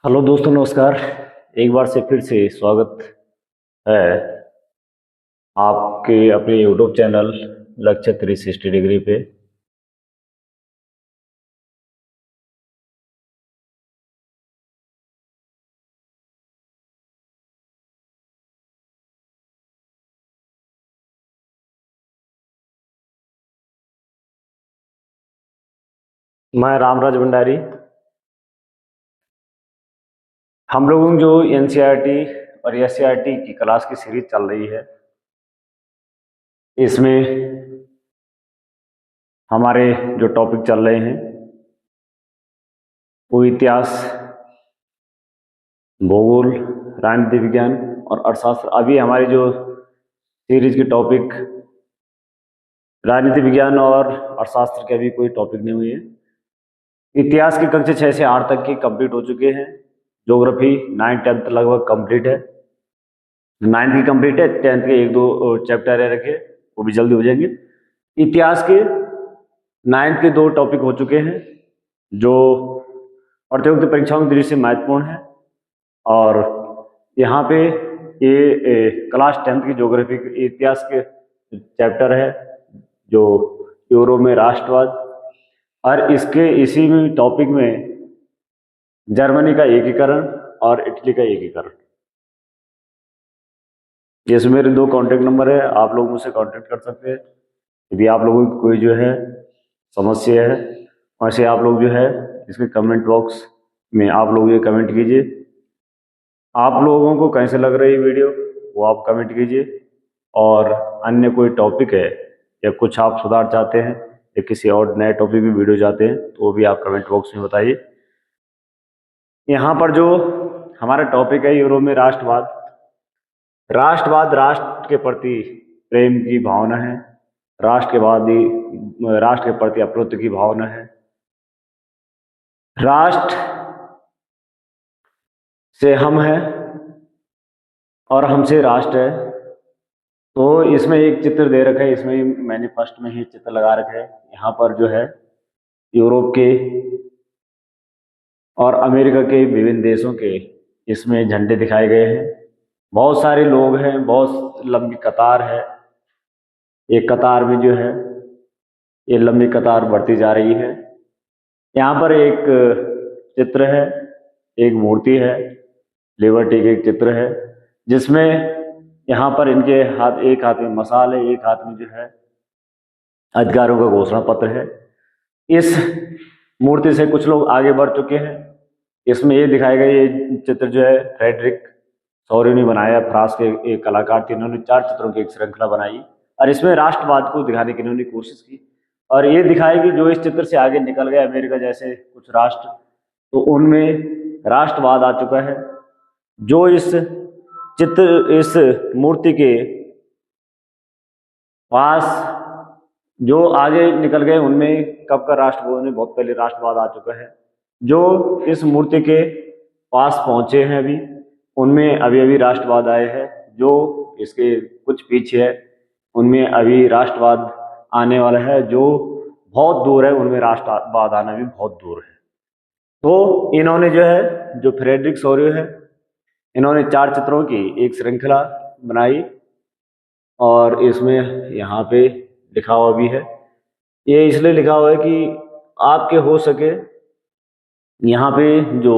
Hello दोस्तों, नमस्कार। एक बार से फिर से स्वागत है आपके अपने यूट्यूब चैनल लक्ष्य 360 डिग्री पे। मैं रामराज भंडारी। हम लोगों की जो एनसीईआरटी और एससीईआरटी की क्लास की सीरीज चल रही है, इसमें हमारे जो टॉपिक चल रहे हैं वो इतिहास, भूगोल, राजनीति विज्ञान और अर्थशास्त्र। अभी हमारी जो सीरीज की टॉपिक राजनीति विज्ञान और अर्थशास्त्र के अभी कोई टॉपिक नहीं हुई है। इतिहास की कक्षा 6 से 8 तक की कंप्लीट हो चुके हैं। ज्योग्राफी 9 10 लगभग कंप्लीट है। 9th की कंप्लीट है, 10th के एक दो चैप्टर है रखे, वो भी जल्दी हो जाएंगे। इतिहास के 9th के 2 टॉपिक हो चुके हैं जो प्रतियोगिता परीक्षाओं की दृष्टि से महत्वपूर्ण है। और यहाँ पे ये क्लास 10th की ज्योग्राफी इतिहास के चैप्टर है जो यूरोप में राष्ट्रवाद, और इसके इसी में टॉपिक में जर्मनी का एकीकरण और इटली का एकीकरण। जैसे मेरे 2 कांटेक्ट नंबर है, आप लोग मुझसे कांटेक्ट कर सकते हैं यदि आप लोगों की कोई जो है समस्या है। वैसे आप लोग जो है इसके कमेंट बॉक्स में आप लोग ये कमेंट कीजिए। आप लोगों को कैसे लग रही है वीडियो वो आप कमेंट कीजिए, और अन्य कोई टॉपिक है या कुछ आप सुधार चाहते हैं या किसी और नए टॉपिक की वीडियो चाहते हैं तो वो भी आप कमेंट बॉक्स में बताइए। यहाँ पर जो हमारा टॉपिक है यूरोप में राष्ट्रवाद। राष्ट्रवाद राष्ट्र के प्रति प्रेम की भावना है, राष्ट्र के प्रति अपनत्व की भावना है। राष्ट्र से हम हैं और हमसे राष्ट्र है। तो इसमें एक चित्र दे रखा है, इसमें मैंने फर्स्ट में ही चित्र लगा रखा है। यहाँ पर जो है यूरोप के और अमेरिका के विभिन्न देशों के इसमें झंडे दिखाए गए हैं। बहुत सारे लोग हैं, बहुत लंबी कतार है। एक कतार में जो है ये लंबी कतार बढ़ती जा रही है। यहाँ पर एक चित्र है, एक मूर्ति है, लिबर्टी के एक चित्र है जिसमें यहाँ पर इनके हाथ, एक हाथ में मशाल है, एक हाथ में जो है अधिकारों का घोषणा पत्र है। इस मूर्ति से कुछ लोग आगे बढ़ चुके हैं। इसमें ये दिखाया गया, ये चित्र जो है फ्रेडरिक सौर्य ने बनाया, फ्रांस के एक कलाकार थे। इन्होंने 4 चित्रों की एक श्रृंखला बनाई और इसमें राष्ट्रवाद को दिखाने की इन्होंने कोशिश की। और ये दिखाया कि जो इस चित्र से आगे निकल गए अमेरिका जैसे कुछ राष्ट्र, तो उनमें राष्ट्रवाद आ चुका है। जो इस मूर्ति के पास जो आगे निकल गए उनमें कब का राष्ट्रवाद में बहुत पहले राष्ट्रवाद आ चुका है। जो इस मूर्ति के पास पहुंचे हैं अभी, उनमें अभी अभी राष्ट्रवाद आए हैं। जो इसके कुछ पीछे है उनमें अभी राष्ट्रवाद आने वाला है। जो बहुत दूर है उनमें राष्ट्रवाद आना भी बहुत दूर है। तो इन्होंने जो है, जो फ्रेडरिक सौर्य है, इन्होंने 4 चित्रों की एक श्रृंखला बनाई और इसमें यहाँ पे लिखा हुआ भी है। ये इसलिए लिखा हुआ है कि आपके हो सके यहाँ पे जो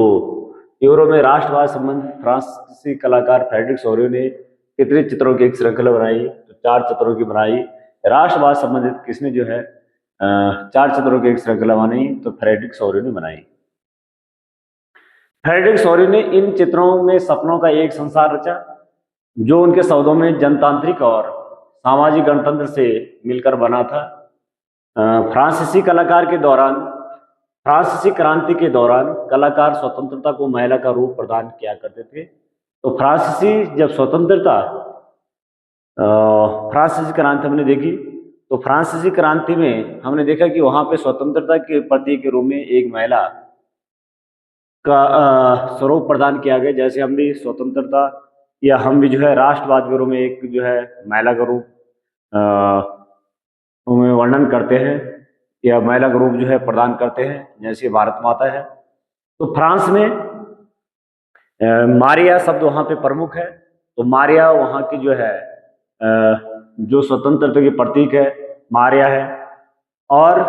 यूरोप में राष्ट्रवाद संबंध फ्रांसीसी कलाकार फ्रेडरिक सौर्य ने कितने चित्रों की एक श्रृंखला बनाई, तो 4 चित्रों की बनाई। राष्ट्रवाद संबंधित किसने जो है 4 चित्रों की एक श्रृंखला बनाई, तो फ्रेडरिक सौर्य ने बनाई। फ्रेडरिक सौर्य ने इन चित्रों में सपनों का एक संसार रचा जो उनके शब्दों में जनतांत्रिक और सामाजिक गणतंत्र से मिलकर बना था। फ्रांसीसी क्रांति के दौरान कलाकार स्वतंत्रता को महिला का रूप प्रदान किया करते थे। तो फ्रांसीसी क्रांति हमने देखी, तो फ्रांसीसी क्रांति में हमने देखा कि वहां पे स्वतंत्रता के प्रतीक के रूप में एक महिला का स्वरूप प्रदान किया गया। जैसे हम भी स्वतंत्रता या हम भी जो है राष्ट्रवाद के रूप में एक जो है महिला का रूप में वर्णन करते हैं या महिला का रूप जो है प्रदान करते हैं, जैसे भारत माता है। तो फ्रांस में मारिया शब्द वहाँ पे प्रमुख है। तो मारिया वहाँ की जो है जो स्वतंत्रता की प्रतीक है, मारिया है। और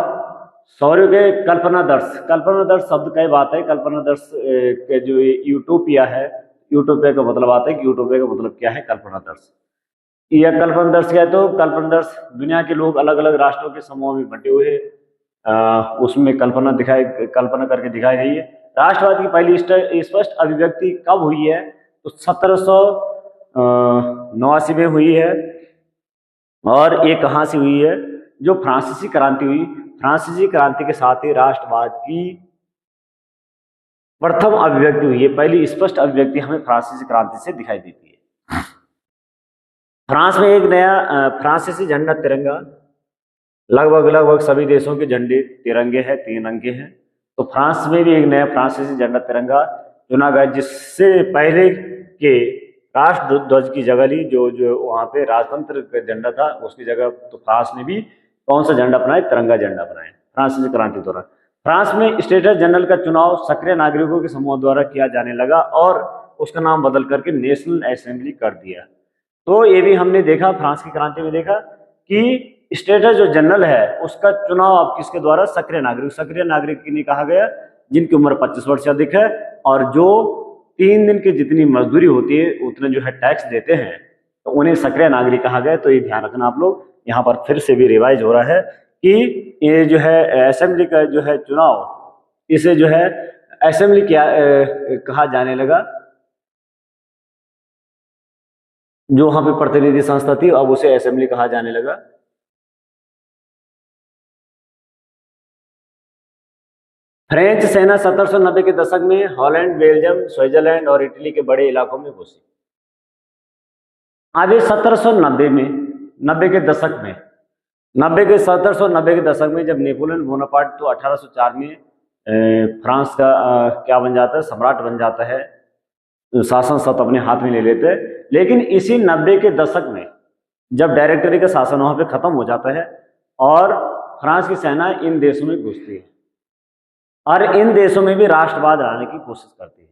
शौर्य के कल्पना दर्श शब्द का ही बात है। कल्पना दर्श के जो यूटोपिया है, यूटोपिया का मतलब आता है कि यूटोपिया का मतलब क्या है, कल्पना दर्श। यह कल्पना दर्श क्या है, तो कल्पना दर्श दुनिया के लोग अलग अलग राष्ट्रों के समूह में बंटे हुए हैं, उसमें कल्पना करके दिखाई गई है। राष्ट्रवाद की पहली स्पष्ट अभिव्यक्ति कब हुई है, तो 1789 में हुई है। और ये कहाँ से हुई है, जो फ्रांसीसी क्रांति हुई, फ्रांसीसी क्रांति के साथ ही राष्ट्रवाद की प्रथम अभिव्यक्ति हुई है। पहली स्पष्ट अभिव्यक्ति हमें फ्रांसीसी क्रांति से दिखाई देती है। फ्रांस में एक नया फ्रांसीसी झंडा तिरंगा, लगभग सभी देशों के झंडे तिरंगे हैं, 3 रंग के हैं। तो फ्रांस में भी एक नया फ्रांसीसी झंडा तिरंगा चुना गया, जिससे पहले के राष्ट्र ध्वज की जगह ली, जो जो वहाँ पे राजतंत्र का झंडा था उसकी जगह, तो फ्रांस ने भी कौन सा झंडा अपनाया, तिरंगा झंडा अपनाया फ्रांसीसी क्रांति दौरान। फ्रांस में स्टेट जनरल का चुनाव सक्रिय नागरिकों के समूह द्वारा किया जाने लगा और उसका नाम बदल करके नेशनल असेंबली कर दिया। तो ये भी हमने देखा, फ्रांस की क्रांति में देखा कि स्टेटस जो जनरल है उसका चुनाव अब किसके द्वारा, सक्रिय नागरिक के लिए कहा गया, जिनकी उम्र 25 वर्ष से अधिक है और जो 3 दिन की जितनी मजदूरी होती है उतने जो है टैक्स देते हैं, तो उन्हें सक्रिय नागरिक कहा गया। तो ये ध्यान रखना आप लोग, यहाँ पर फिर से भी रिवाइज हो रहा है कि ये जो है असेंबली का जो है चुनाव, इसे जो है असेंबली क्या कहा जाने लगा। जो वहां पे प्रतिनिधि संस्था थी अब उसे असेंबली कहा जाने लगा। फ्रेंच सेना 1790 के दशक में हॉलैंड, बेल्जियम, स्विट्जरलैंड और इटली के बड़े इलाकों में घुसी। आगे 1790 में, 90 के दशक में, 1790 के दशक में जब नेपोलियन बोनापार्ट तो 1804 में फ्रांस का क्या बन जाता है, सम्राट बन जाता है, शासन सत्ता अपने हाथ में ले लेते हैं। लेकिन इसी 90 के दशक में जब डायरेक्टरी का शासन वहां पे खत्म हो जाता है और फ्रांस की सेना इन देशों में घुसती है और इन देशों में भी राष्ट्रवाद लाने की कोशिश करती है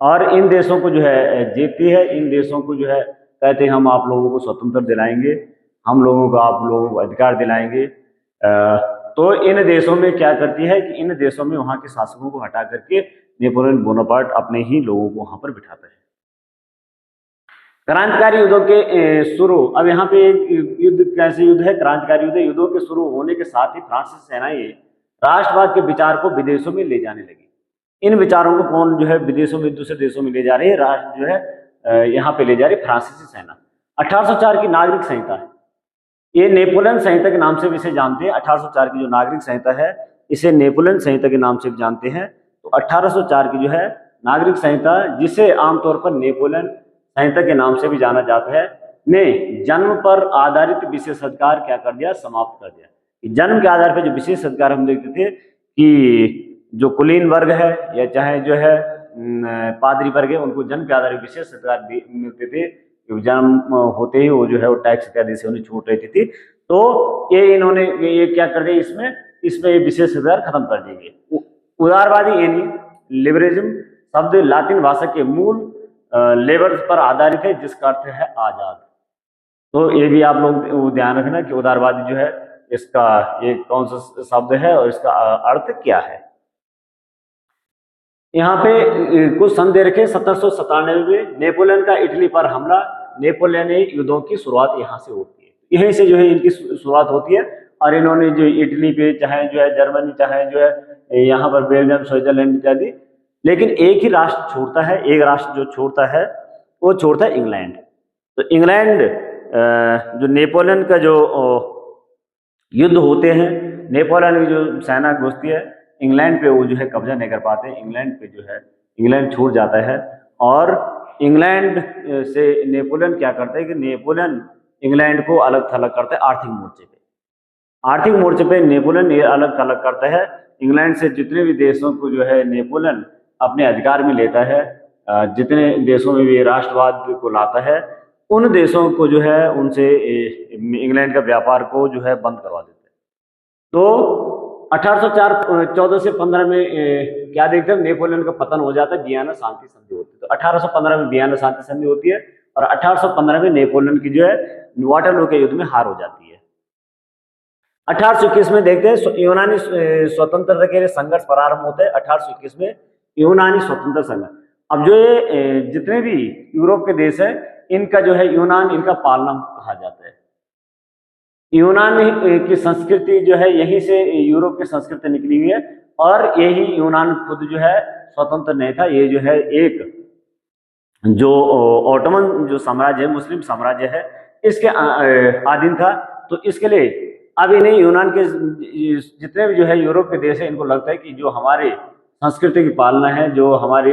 और इन देशों को जो है जीतती है। इन देशों को जो है कहते हैं हम आप लोगों को स्वतंत्र दिलाएंगे, हम लोगों को आप लोगों को अधिकार दिलाएंगे। तो इन देशों में क्या करती है कि इन देशों में वहां के शासकों को हटा करके नेपोलियन बोनापार्ट अपने ही लोगों को वहां पर बिठाता है। क्रांतिकारी युद्धों के शुरू, अब यहाँ पे एक युद्ध कैसे युद्ध है, क्रांतिकारी युद्ध। युद्धों के शुरू होने के साथ ही फ्रांसीसी सेनाएं राष्ट्रवाद के विचार को विदेशों में ले जाने लगी। इन विचारों को कौन जो है विदेशों में, दूसरे देशों में ले जा रही है, राष्ट्र जो है यहाँ पे ले जा रही है फ्रांसीसी सेना। 1804 की नागरिक संहिता है, ये नेपोलियन संहिता के नाम से भी इसे जानते हैं। 1804 की जो नागरिक संहिता है इसे नेपोलियन संहिता के नाम से भी जानते हैं। तो 1804 की जो है नागरिक संहिता, जिसे आमतौर पर नेपोलियन संहिता के नाम से भी जाना जाता है, ने जन्म पर आधारित विशेषाधिकार क्या कर दिया, समाप्त कर दिया। जन्म के आधार पर जो विशेष अधिकार हम देखते थे कि जो कुलीन वर्ग है या चाहे जो है पादरी वर्ग है, उनको जन्म के आधार पर विशेष अधिकार मिलते थे। जन्म होते ही वो जो है वो टैक्स इत्यादि से उन्हें छूट रहती थी। तो ये इन्होंने ये क्या कर दिया, इसमें विशेष अधिकार खत्म कर दिए गए। उदारवादी यानी लिबरलिज्म शब्द लातिन भाषा के मूल लेबर पर आधारित है, जिसका अर्थ है आजाद। तो ये भी आप लोग ध्यान रखना कि उदारवादी जो है इसका ये कौन सा शब्द है और इसका अर्थ क्या है। यहाँ पे कुछ सन दे रखे। 1797 में नेपोलियन का इटली पर हमला, नेपोलियन युद्धों की शुरुआत यहाँ से होती है, यहीं से जो है इनकी शुरुआत होती है। और इन्होंने जो इटली पे, चाहे जो है जर्मनी, चाहे जो है यहाँ पर बेल्जियम, स्विट्जरलैंड इत्यादि, लेकिन एक ही राष्ट्र छोड़ता है, एक राष्ट्र जो छोड़ता है वो छोड़ता है इंग्लैंड। तो इंग्लैंड जो नेपोलियन का जो युद्ध होते हैं, नेपोलियन की जो सेना घुसती है इंग्लैंड पे, वो जो है कब्जा नहीं कर पाते। इंग्लैंड पे जो है इंग्लैंड छूट जाता है और इंग्लैंड से नेपोलियन क्या करता है कि नेपोलियन इंग्लैंड को अलग थलग करता है आर्थिक मोर्चे पे। आर्थिक मोर्चे पे नेपोलियन ये अलग थलग करता है। इंग्लैंड से जितने भी देशों को जो है नेपोलियन अपने अधिकार में लेता है, जितने देशों में भी राष्ट्रवाद को लाता है, उन देशों को जो है उनसे इंग्लैंड का व्यापार को जो है बंद करवा देता है। तो 1804 14 से 15 में क्या देखते हैं, नेपोलियन का पतन हो जाता है, वियना शांति संधि होती है। तो 1815 में वियना शांति संधि होती है और 1815 में नेपोलियन की जो है वाटरलू के युद्ध में हार हो जाती है। 1821 में देखते हैं यूनानी स्वतंत्रता के लिए संघर्ष प्रारंभ होता है। 1821 में यूनानी स्वतंत्रता संघर्ष। अब जो ये जितने भी यूरोप के देश है, इनका जो है यूनान इनका पालना कहा जाता है। यूनान की संस्कृति जो है यहीं से यूरोप की संस्कृति निकली हुई है और यही यूनान खुद जो है स्वतंत्र नहीं था। ये जो है एक जो ऑटोमन जो साम्राज्य है, मुस्लिम साम्राज्य है, इसके अधीन था। तो इसके लिए अब इन्हें यूनान के जितने भी जो है यूरोप के देश है, इनको लगता है कि जो हमारे संस्कृति की पालना है, जो हमारे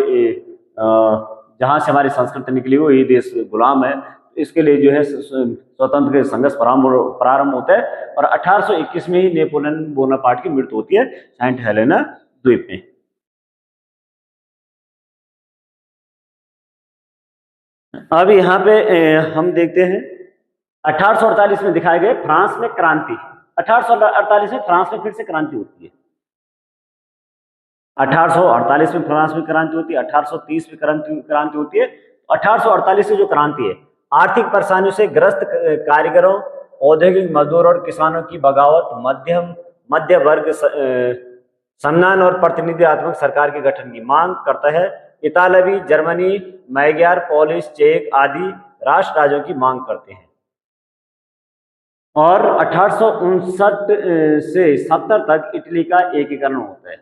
जहाँ से हमारी संस्कृति निकली हुई, ये देश गुलाम है। इसके लिए जो है स्वतंत्र के संघर्ष प्रारंभ होता है और 1821 में ही नेपोलियन बोनापार्ट की मृत्यु होती है सेंट हेलेना द्वीप में। अब यहाँ पे हम देखते हैं 1848 में दिखाए गए फ्रांस में क्रांति। 1848 में फ्रांस में फिर से क्रांति होती है। 1848 में फ्रांस में क्रांति होती है, 1830 में क्रांति होती है। 1848 से जो क्रांति है, आर्थिक परेशानियों से ग्रस्त कारीगरों, औद्योगिक मजदूर और किसानों की बगावत, मध्य वर्ग सम्मान और प्रतिनिधित्वात्मक सरकार के गठन की मांग करता है। इतालवी, जर्मनी, मैग्यार, पोलिश, चेक आदि राष्ट्र राज्यों की मांग करते हैं। और 1859 से 70 तक इटली का एकीकरण होता है।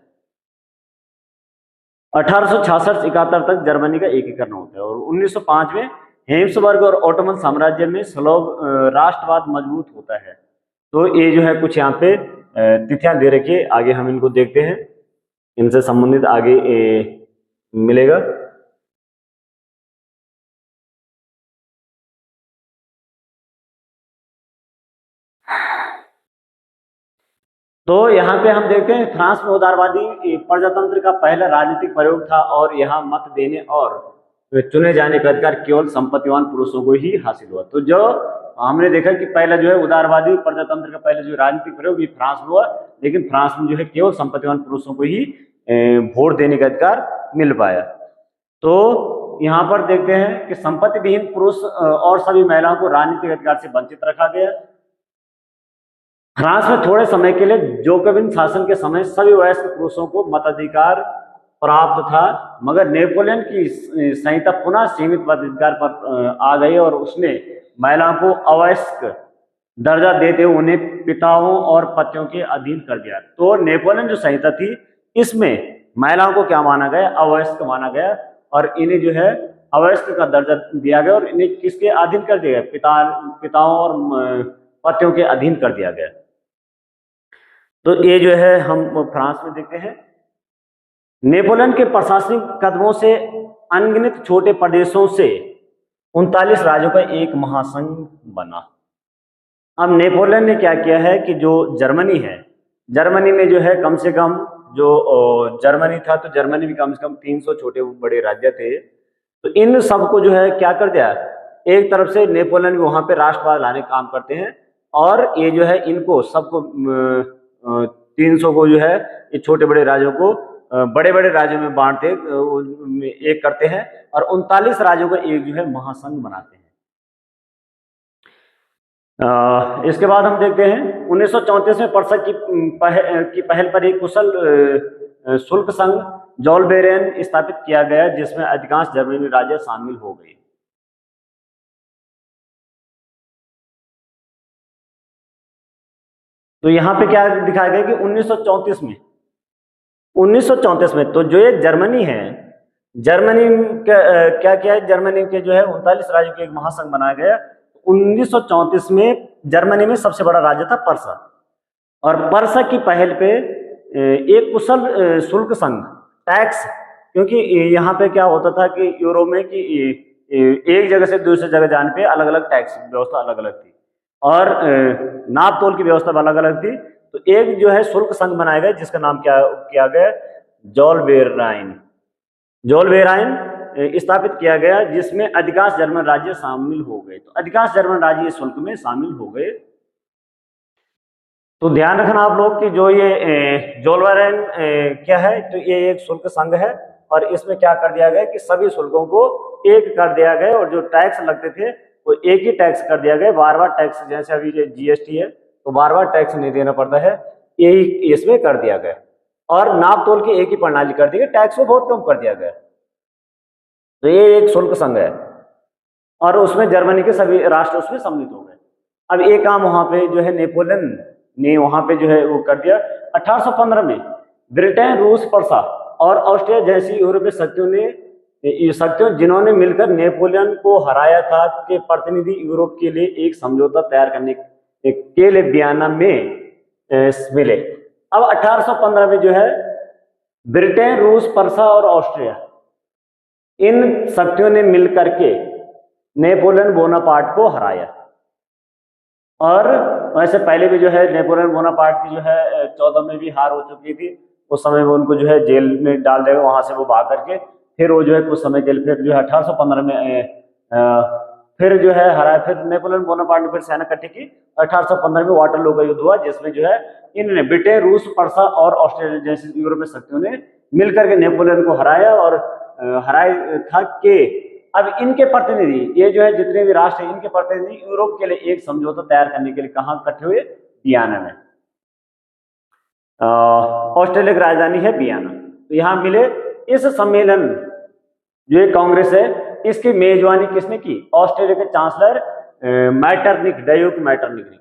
1866 से 71 तक जर्मनी का एकीकरण होता है और 1905 में हेम्सबर्ग और ओटोमन साम्राज्य में स्लोव राष्ट्रवाद मजबूत होता है। तो ये जो है कुछ यहाँ पे तिथियां दे रखी है, आगे हम इनको देखते हैं, इनसे संबंधित आगे मिलेगा। तो यहाँ पे हम देखते हैं फ्रांस में उदारवादी प्रजातंत्र का पहला राजनीतिक प्रयोग था और यहाँ मत देने और चुने जाने का अधिकार केवल संपत्तिवान पुरुषों को ही हासिल हुआ। तो जो हमने देखा कि पहला जो है उदारवादी प्रजातंत्र का पहला जो राजनीतिक प्रयोग ये फ्रांस में हुआ, लेकिन फ्रांस में जो है केवल संपत्तिवान पुरुषों को ही वोट देने का अधिकार मिल पाया। तो यहाँ पर देखते हैं कि संपत्ति विहीन पुरुष और सभी महिलाओं को राजनीतिक अधिकार से वंचित रखा गया। फ्रांस में थोड़े समय के लिए जोकोबिन शासन के समय सभी वयस्क पुरुषों को मताधिकार प्राप्त था, मगर नेपोलियन की संहिता पुनः सीमित मताधिकार पर आ गई और उसने महिलाओं को अवयस्क दर्जा देते हुए उन्हें पिताओं और पतियों के अधीन कर दिया। तो नेपोलियन जो संहिता थी इसमें महिलाओं को क्या माना गया, अवयस्क माना गया और इन्हें जो है अवयस्क का दर्जा दिया गया और इन्हें किसके अधीन कर दिया गया, पिताओं और पतियों के अधीन कर दिया गया। तो ये जो है हम फ्रांस में देखते हैं। नेपोलियन के प्रशासनिक कदमों से अनगिनत छोटे प्रदेशों से 39 राज्यों का एक महासंघ बना। अब नेपोलियन ने क्या किया है कि जो जर्मनी है, जर्मनी में जो है कम से कम जो जर्मनी था, तो जर्मनी में कम से कम 300 छोटे बड़े राज्य थे। तो इन सबको जो है क्या कर दिया, एक तरफ से नेपोलियन वहां पे राष्ट्रवाद लाने का काम करते हैं और ये जो है इनको सबको 300 को जो है ये छोटे बड़े राज्यों को बड़े बड़े राज्यों में बांटते एक करते हैं और 39 राज्यों का एक जो है महासंघ बनाते हैं। इसके बाद हम देखते हैं 1934 में पर्सा की पहल पर एक कुशल शुल्क संघ जोलबेरेन स्थापित किया गया जिसमें अधिकांश जर्मनी राज्य शामिल हो गए। तो यहाँ पे क्या दिखाया गया कि 1934 में तो जो ये जर्मनी है, जर्मनी क्या किया है, जर्मनी के जो है 39 राज्यों के एक महासंघ बनाया गया। 1934 में जर्मनी में सबसे बड़ा राज्य था पर्सा और पर्सा की पहल पे एक कुशल शुल्क संघ टैक्स, क्योंकि यहाँ पे क्या होता था कि यूरोप में कि एक जगह से दूसरी जगह जाने पे अलग अलग टैक्स व्यवस्था अलग अलग थी और नाप तोल की व्यवस्था अलग अलग थी। तो एक जो है शुल्क संघ बनाया गया जिसका नाम क्या किया गया, जोलबेराइन स्थापित किया गया जिसमें अधिकांश जर्मन राज्य शामिल हो गए। तो अधिकांश जर्मन राज्य इस शुल्क में शामिल हो गए। तो ध्यान रखना आप लोग कि जो ये जोलवरन क्या है, तो ये एक शुल्क संघ है और इसमें क्या कर दिया गया कि सभी शुल्कों को एक कर दिया गया और जो टैक्स लगते थे वो एक ही टैक्स कर दिया गया। बार बार टैक्स, जैसे अभी जीएसटी है तो बार बार टैक्स नहीं देना पड़ता है, यही इसमें कर दिया गया। और नाप तोल की एक ही प्रणाली कर दी गई, टैक्स को बहुत कम कर दिया गया। तो ये एक शुल्क संघ है और उसमें जर्मनी के सभी राष्ट्र उसमें सम्मिलित हो गए। अब एक काम वहां पे जो है नेपोलियन ने वहां पे जो है वो कर दिया। 1815 में ब्रिटेन, रूस, प्रसा और ऑस्ट्रिया जैसी यूरोपीय शक्तियों जिन्होंने मिलकर नेपोलियन को हराया था के प्रतिनिधि यूरोप के लिए एक समझौता तैयार करने के लिए वियना में मिले। अब 1815 में जो है ब्रिटेन, रूस, प्रसा और ऑस्ट्रिया इन शक्तियों ने मिलकर के नेपोलियन बोनापार्ट को हराया। और वैसे पहले भी जो है नेपोलियन बोनापार्ट की जो है 14 में भी हार हो चुकी थी। उस समय वो उनको जो है जेल में डाल देगा, वहां से वो भाग करके फिर वो जो है कुछ समय के लिए फिर जो है 1815 में फिर जो है हराया। फिर नेपोलियन बोनापार्ट ने फिर सेना इकट्ठी की। 1815 में वाटरलू का युद्ध हुआ जिसमें जो है इन्होंने ब्रिटेन, रूस, प्रसा और ऑस्ट्रेलिया जैसी यूरोपीय शक्तियों ने मिलकर के नेपोलियन को हराया। और हराया था कि अब इनके प्रतिनिधि, ये जो है जितने भी राष्ट्र हैं इनके प्रतिनिधि यूरोप के लिए एक समझौता तैयार करने के लिए कहां इकट्ठे हुए? वियना में। ऑस्ट्रेलिया की राजधानी है वियना। तो यहां मिले। इस सम्मेलन जो ये कांग्रेस है इसकी मेजबानी किसने की? ऑस्ट्रेलिया के चांसलर मैटरनिक, ड्यूक मैटरनिक ने की।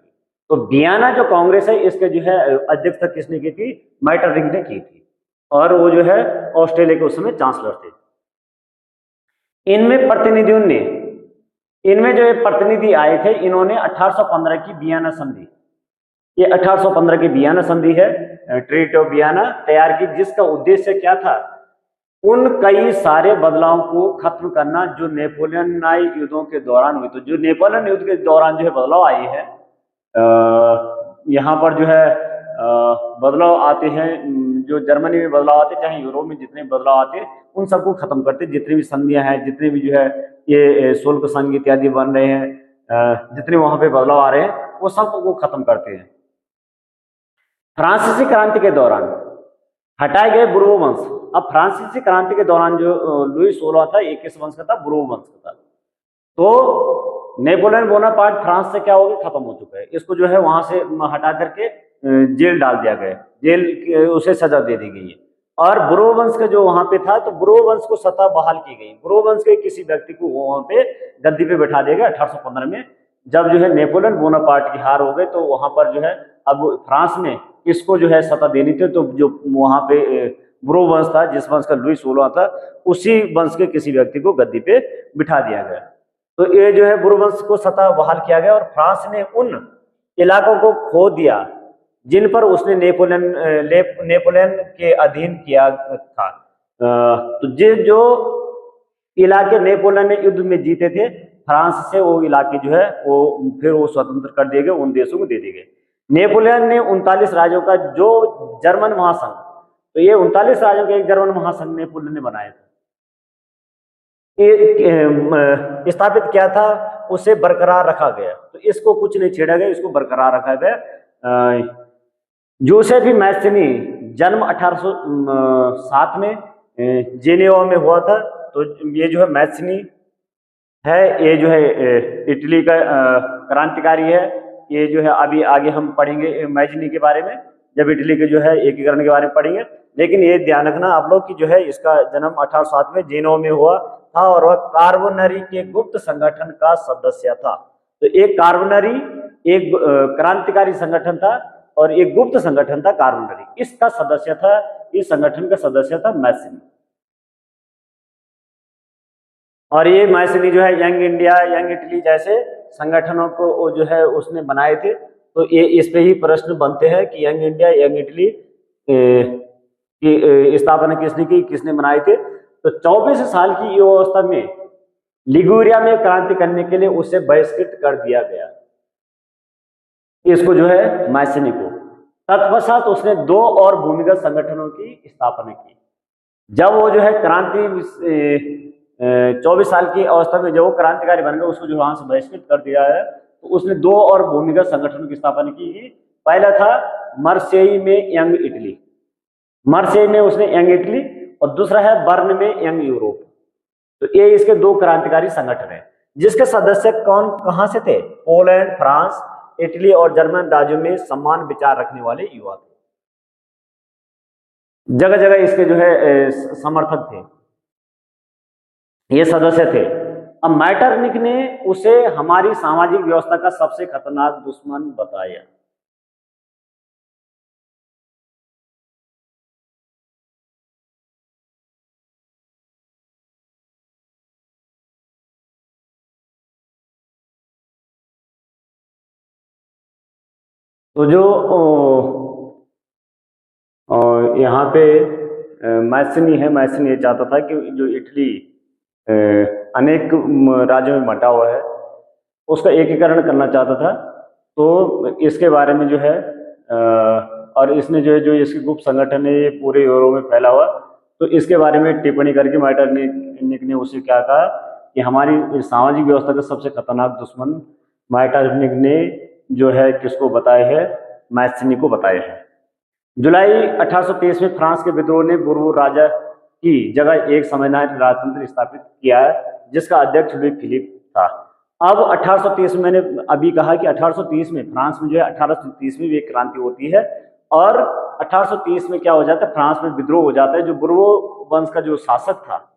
तो वियना जो कांग्रेस है इसके जो है अध्यक्षता किसने की थी? मैटरनिक ने की थी और वो जो है ऑस्ट्रेलिया के उस समय चांसलर थे। इनमें प्रतिनिधियों ने, इनमें जो प्रतिनिधि आए थे इन्होंने 1815 की वियना संधि, ये 1815 की वियना संधि है, ट्रीटी ऑफ वियना तैयार की, जिसका उद्देश्य क्या था? उन कई सारे बदलावों को खत्म करना जो नेपोलियन युद्धों के दौरान हुए। तो जो नेपोलियन युद्ध के दौरान जो है बदलाव आई है, यहाँ पर जो है बदलाव आते हैं, जो जर्मनी में बदलाव आते, चाहे यूरोप में जितने बदलाव आते उन सबको खत्म करते। जितनी भी संधियां हैं, जितने भी जो है ये शुल्क संघ इत्यादि बन रहे हैं, जितने वहां पे बदलाव आ रहे हैं वो सब वो खत्म करते हैं। फ्रांसीसी क्रांति के दौरान हटाए गए बुर्बो वंश। अब फ्रांसीसी क्रांति के दौरान जो लुई 16 था, ये किस वंश का था? बुर्बो वंश का था। तो नेपोलियन बोनापार्ट फ्रांस से क्या हो गया? खत्म हो चुका है। इसको जो है वहां से हटा करके जेल डाल दिया गया, जेल उसे सजा दे दी गई है। और बुर्बो वंश का जो वहां पे था, तो बुर्बो वंश को सत्ता बहाल की गई। बुर्बो वंश के किसी व्यक्ति को वहां पे गद्दी पे बैठा दिया गया 1815 में। जब जो है नेपोलियन बोनापार्ट की हार हो गई तो वहां पर जो है अब फ्रांस में इसको जो है सत्ता देनी थी। तो जो वहां पे बुर्बो वंश था, जिस वंश का लुई 16 था, उसी वंश के किसी व्यक्ति को गद्दी पे बिठा दिया गया। तो ये जो है बुर्बो वंश को सत्ता बहाल किया गया और फ्रांस ने उन इलाकों को खो दिया जिन पर उसने नेपोलियन के अधीन किया था। तो जो इलाके नेपोलियन ने युद्ध में जीते थे फ्रांस से, वो इलाके जो है वो फिर वो स्वतंत्र कर दिए गए, उन देशों को दे दिए गए। नेपोलियन ने 39 राज्यों का जो जर्मन महासंघ, तो ये 39 राज्यों का एक जर्मन महासंघ नेपोलियन ने बनाया था, स्थापित किया था, उसे बरकरार रखा गया। तो इसको कुछ नहीं छेड़ा गया, इसको बरकरार रखा गया। जोसेफ मैथिनी जन्म 1807 में जेनेवा में हुआ था। तो ये जो है मैथिनी है, ये जो है इटली का क्रांतिकारी है। ये जो है अभी आगे हम पढ़ेंगे मैथिनी के बारे में, जब इटली के जो है एकीकरण के बारे में पढ़ेंगे। लेकिन ये ध्यान रखना आप लोग कि जो है इसका जन्म 1807 में जेनेवा में हुआ था और वह कार्बोनरी के गुप्त संगठन का सदस्य था। तो एक कार्बोनरी एक क्रांतिकारी संगठन था और एक गुप्त संगठन था कार्बोनरी, इसका सदस्य था, इस संगठन का सदस्य था मैथिनी। और ये मैथिनी जो है यंग इंडिया, यंग इटली जैसे संगठनों को जो है उसने बनाए थे। तो ये इस पे ही प्रश्न बनते हैं कि यंग इंडिया, यंग इटली की स्थापना किसने की, किसने बनाए थे? तो 24 साल की युवावस्था में लिगुरिया में क्रांति करने के लिए उसे बहिष्कृत कर दिया गया, इसको जो है मैथिनी को। तत्पश्चात उसने 2 और भूमिगत संगठनों की स्थापना की। जब वो जो है क्रांति 24 साल की अवस्था में जब वो क्रांतिकारी बन गया, उसको जो वहां से बहिष्कृत कर दिया है, तो उसने 2 और भूमिगत संगठनों की स्थापना की। पहला था मर्सेई में यंग इटली, मर्सेई में उसने यंग इटली, और दूसरा है बर्न में यंग यूरोप। तो ये इसके दो क्रांतिकारी संगठन है, जिसके सदस्य कौन कहां से थे? पोलैंड, फ्रांस, इटली और जर्मन राज्यों में समान विचार रखने वाले युवा थे। जगह जगह इसके जो है समर्थक थे, ये सदस्य थे। अब मैटरनिक ने उसे हमारी सामाजिक व्यवस्था का सबसे खतरनाक दुश्मन बताया। तो जो यहाँ पे मैसनी है, मैसनी ये चाहता था कि जो इटली अनेक राज्यों में बंटा हुआ है उसका एकीकरण करना चाहता था। तो इसके बारे में जो है और इसने जो इसके गुप्त संगठन है ये पूरे यूरोप में फैला हुआ, तो इसके बारे में टिप्पणी करके मैटरनिक ने उसे क्या कहा कि हमारी सामाजिक व्यवस्था का सबसे खतरनाक दुश्मन मैटरनिक ने जो है किसको बताया है? मैसनी को बताया है। जुलाई 1823 में फ्रांस के विद्रोह ने बुर्बोन राजा की जगह एक संवैधानिक राजतंत्र स्थापित किया है, जिसका अध्यक्ष लुई फिलिप था। अब 1830 में मैंने अभी कहा कि 1830 में फ्रांस में जो है 1830 में भी एक क्रांति होती है, और 1830 में क्या हो जाता है? फ्रांस में विद्रोह हो जाता है। जो बुर्बोन वंश का जो शासक था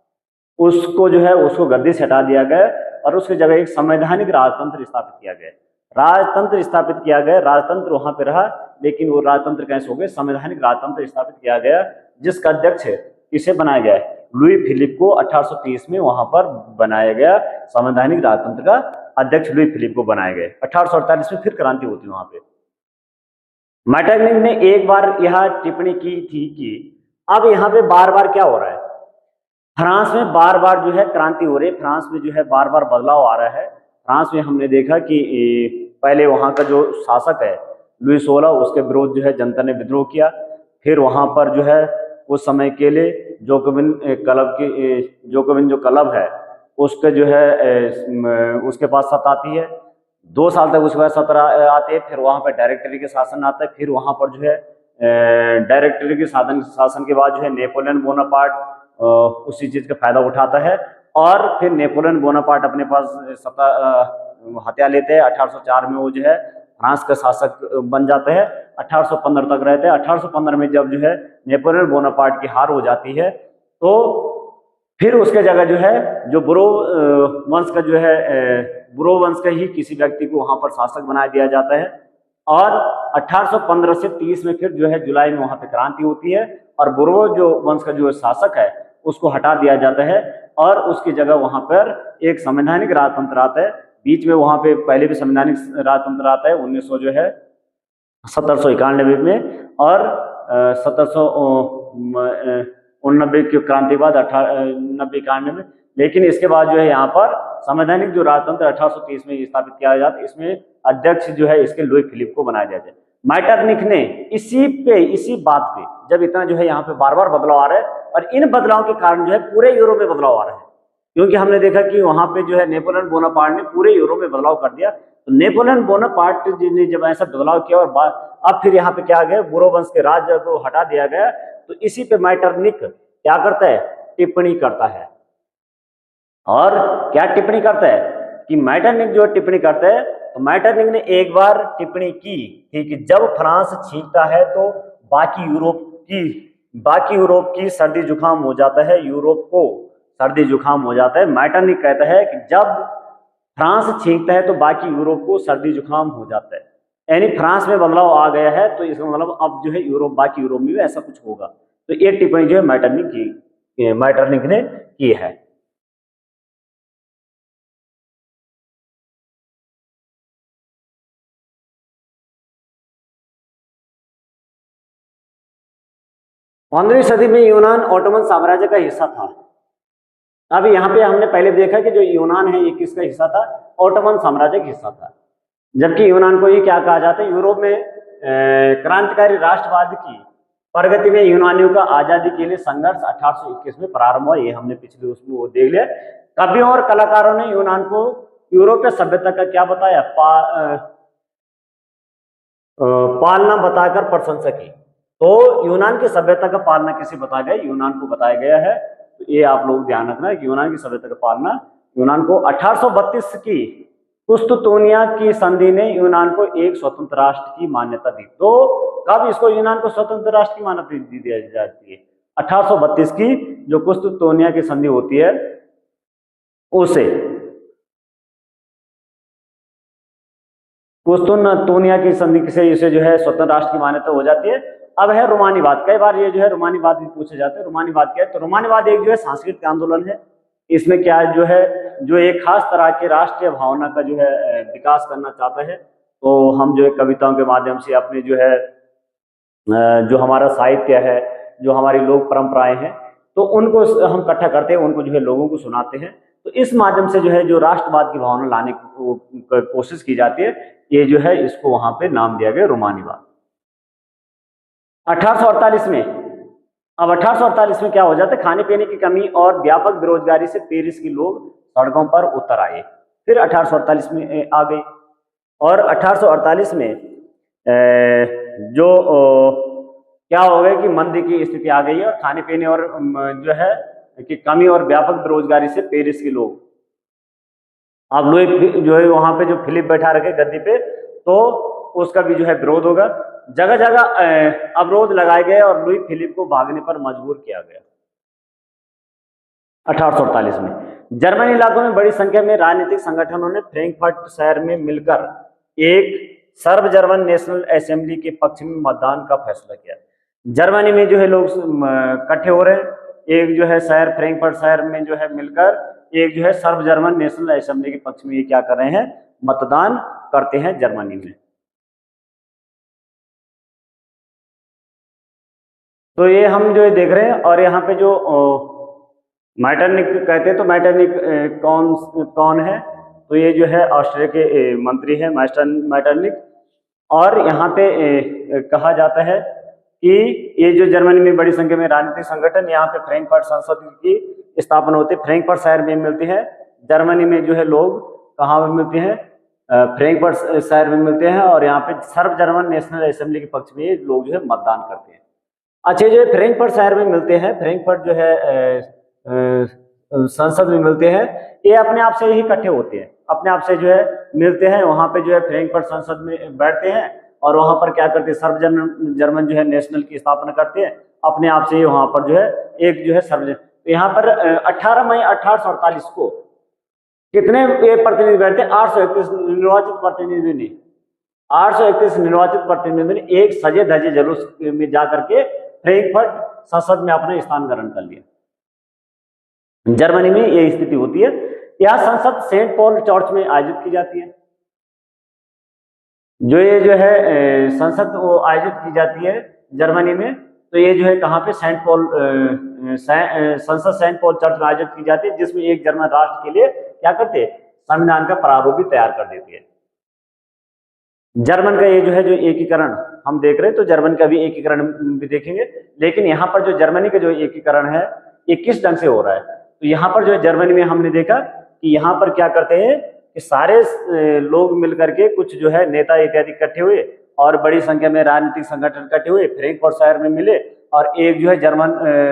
उसको जो है उसको गद्दी से हटा दिया गया और उसकी जगह एक संवैधानिक राजतंत्र स्थापित किया गया। राजतंत्र स्थापित किया गया, राजतंत्र वहां पे रहा, लेकिन वो राजतंत्र कैसे हो गए? संवैधानिक राजतंत्र स्थापित किया गया, जिसका अध्यक्ष किसे बनाया गया? लुई फिलिप को 1830 में वहां पर बनाया गया। संवैधानिक राजतंत्र का अध्यक्ष लुई फिलिप को बनाया गया। 1848 में फिर क्रांति होती है वहां पे। मैटरनिक ने एक बार यह टिप्पणी की थी कि अब यहाँ पे बार बार क्या हो रहा है? फ्रांस में बार बार जो है क्रांति हो रही है, फ्रांस में जो है बार बार बदलाव आ रहा है। फ्रांस में हमने देखा कि पहले वहां का जो शासक है लुई 16, उसके विरोध जो है जनता ने विद्रोह किया। फिर वहां पर जो है उस समय के लिए जोकोविन जो क्लब है उसके जो है उसके पास सत्ता आती है। 2 साल तक उसके बाद सत्ता आती है। फिर वहां पर डायरेक्टरी के शासन आता है। फिर वहां पर जो है डायरेक्टरी के शासन के बाद जो है नेपोलियन बोनापार्ट उसी चीज का फायदा उठाता है, और फिर नेपोलियन बोनापार्ट अपने पास सत्ता हत्या लेते हैं। 1804 में वो जो है फ्रांस का शासक बन जाते हैं। 1815 तक रहते हैं। 1815 में जब जो है नेपोलियन बोनापार्ट की हार हो जाती है, तो फिर उसके जगह जो है जो बुरो वंश का जो है बुरो वंश का ही किसी व्यक्ति को वहां पर शासक बना दिया जाता है। और 1815 से 30 में फिर जो है जुलाई में वहां पे क्रांति होती है, और बुरो जो वंश का जो शासक है उसको हटा दिया जाता है, और उसकी जगह वहां पर एक संवैधानिक राजतंत्र आता है। बीच में वहां पे पहले भी संवैधानिक राजतंत्र आता है 1900 जो है 1791 में, और 1789 की क्रांति बाद 1890-91 में। लेकिन इसके बाद जो है यहाँ पर संवैधानिक जो राजतंत्र 1830 में स्थापित किया जाता है, इसमें अध्यक्ष जो है इसके लुई फिलिप को बनाया जाता है। मैटरनिक ने इसी बात पे जब इतना जो है यहाँ पे बार बार बदलाव आ रहा है, और इन बदलाव के कारण जो है पूरे यूरोप में बदलाव आ रहा है, क्योंकि हमने देखा कि वहां पे जो है नेपोलियन बोनापार्ट ने पूरे यूरोप में बदलाव कर दिया। तो नेपोलियन बोनापार्ट ने जब ऐसा बदलाव किया और अब फिर यहाँ पे क्या आ गया? बुरो वंश के राज्य को हटा दिया गया। तो इसी पे मैटरनिक क्या करता है? टिप्पणी करता है। और क्या टिप्पणी करता है कि मैटरनिक जो टिप्पणी करता है, तो मैटरनिक ने एक बार टिप्पणी की थी कि जब फ्रांस छींकता है तो बाकी यूरोप की सर्दी जुकाम हो जाता है, यूरोप को सर्दी जुकाम हो जाता है। मैटरनिक कहता है कि जब फ्रांस छींकता है तो बाकी यूरोप को सर्दी जुकाम हो जाता है, यानी फ्रांस में बदलाव आ गया है, तो इसका मतलब अब जो है बाकी यूरोप में भी ऐसा कुछ होगा। तो ये टिप्पणी जो है मैटरनिक ने की है। पंद्रहवीं सदी में यूनान ओटोमन साम्राज्य का हिस्सा था। अब यहाँ पे हमने पहले देखा कि जो यूनान है ये किसका हिस्सा था? ओटोमन साम्राज्य का हिस्सा था। जबकि यूनान को ये क्या कहा जाता है? यूरोप में क्रांतिकारी राष्ट्रवाद की प्रगति में यूनानियों का आजादी के लिए संघर्ष 1821 में प्रारंभ हुआ। ये हमने पिछले उसमें वो देख लिया। कवियों और कलाकारों ने यूनान को यूरोपीय सभ्यता का क्या बताया? पालना बताकर प्रशंसा की। तो यूनान की सभ्यता का पालना किसे बताया गया? यूनान को बताया गया है। तो ये आप लोग ध्यान रखना कि यूनान की सभ्यता का पालना यूनान को 1832 की कुस्तुतोनिया की संधि ने यूनान को एक स्वतंत्र राष्ट्र की मान्यता दी। तो कब इसको यूनान को स्वतंत्र राष्ट्र की मान्यता दी जाती है? 1832 की जो कुस्तुतोनिया की संधि होती है उसे। कुस्तुतोनिया की संधि से इसे जो है स्वतंत्र राष्ट्र की मान्यता हो जाती है। अब है रोमानीवाद। कई बार ये जो है रोमानीवाद भी पूछे जाते हैं। रोमानीवाद क्या है? तो रोमानीवाद एक जो है सांस्कृतिक आंदोलन है। इसमें क्या जो है, जो एक खास तरह के राष्ट्रीय भावना का जो है विकास करना चाहता है। तो हम जो है कविताओं के माध्यम से अपने जो है जो हमारा साहित्य है, जो हमारी लोक परंपराएं हैं, तो उनको हम इकट्ठा करते हैं, उनको जो है लोगों को सुनाते हैं। तो इस माध्यम से जो है जो राष्ट्रवाद की भावना लाने की कोशिश की जाती है, ये जो है इसको वहां पे नाम दिया गया रोमानीवाद। 1848 में, अब 1848 में क्या हो जाता है? खाने पीने की कमी और व्यापक बेरोजगारी से पेरिस के लोग सड़कों पर उतर आए। फिर 1848 में आ गई और 1848 में जो क्या हो गया कि मंदी की स्थिति आ गई है और खाने पीने और जो है कि कमी और व्यापक बेरोजगारी से पेरिस के लोग, अब लुई जो है वहां पे जो फिलिप बैठा रखे गद्दी पे, तो उसका भी जो है विरोध होगा। जगह जगह अवरोध लगाए गए और लुई फिलिप को भागने पर मजबूर किया गया। 1848 में जर्मनी इलाकों में बड़ी संख्या में राजनीतिक संगठनों ने फ्रैंकफर्ट शहर में मिलकर एक सर्व जर्मन नेशनल असेंबली के पक्ष में मतदान का फैसला किया। जर्मनी में जो है लोग इकट्ठे हो रहे हैं, एक जो है शहर फ्रैंकफर्ट शहर में जो है मिलकर एक जो है सर्व जर्मन नेशनल असेंबली के पक्ष में ये क्या कर रहे हैं? मतदान करते हैं जर्मनी में। तो ये हम जो देख रहे हैं, और यहाँ पे जो मैटरनिक कहते हैं, तो मैटरनिक कौन है? तो ये जो है ऑस्ट्रिया के मंत्री है मैटरनिक। और यहाँ पे कहा जाता है कि ये जो जर्मनी में बड़ी संख्या में राजनीतिक संगठन, यहाँ पे फ्रैंकफर्ट संसद की स्थापना होती है, फ्रैंकफर्ट शहर में मिलती है। जर्मनी में जो है लोग कहाँ पे मिलते हैं? फ्रैंकफर्ट शहर में मिलते हैं और यहाँ पे सर्व जर्मन नेशनल असेंबली के पक्ष में लोग जो है मतदान करते हैं। अच्छा, जो है फ्रैंकफर्ट शहर में मिलते हैं, फ्रैंकफर्ट जो है संसद में मिलते हैं, ये अपने आप से ही इकट्ठे होते हैं, अपने आप से जो है मिलते हैं। वहां पे जो है फ्रैंकफर्ट संसद में बैठते हैं और वहां पर क्या करते हैं? सर्व जर्मन जो है नेशनल की स्थापना करते हैं अपने आप से ही। वहां पर जो है एक जो है सर्व, तो यहाँ पर 18 मई 1848 को कितने प्रतिनिधि बैठते हैं? 831 निर्वाचित प्रतिनिधि ने, 831 निर्वाचित प्रतिनिधि ने एक सजे धजे जुलूस में जाकर के फ्रैंकफर्ट संसद में अपना स्थान ग्रहण कर लिया। जर्मनी में यह स्थिति होती है। यह संसद सेंट पॉल चर्च में आयोजित की जाती है। जो ये जो है संसद वो आयोजित की जाती है जर्मनी में, तो ये जो है कहाँ पे? सेंट पॉल संसद सेंट पॉल चर्च में आयोजित की जाती है, जिसमें एक जर्मन राष्ट्र के लिए क्या करते हैं? संविधान का प्रारूप भी तैयार कर देती है। जर्मन का ये जो है जो एकीकरण हम देख रहे हैं, तो जर्मन का भी एकीकरण भी देखेंगे। लेकिन यहाँ पर जो जर्मनी का जो एकीकरण है ये किस ढंग से हो रहा है? तो यहाँ पर जो है जर्मनी में हमने देखा कि यहाँ पर क्या करते हैं कि सारे लोग मिलकर के, कुछ जो है नेता इत्यादि इकट्ठे हुए और बड़ी संख्या में राजनीतिक संगठन इकट्ठे हुए, फ्रैंकफर्ट शहर में मिले और एक जो है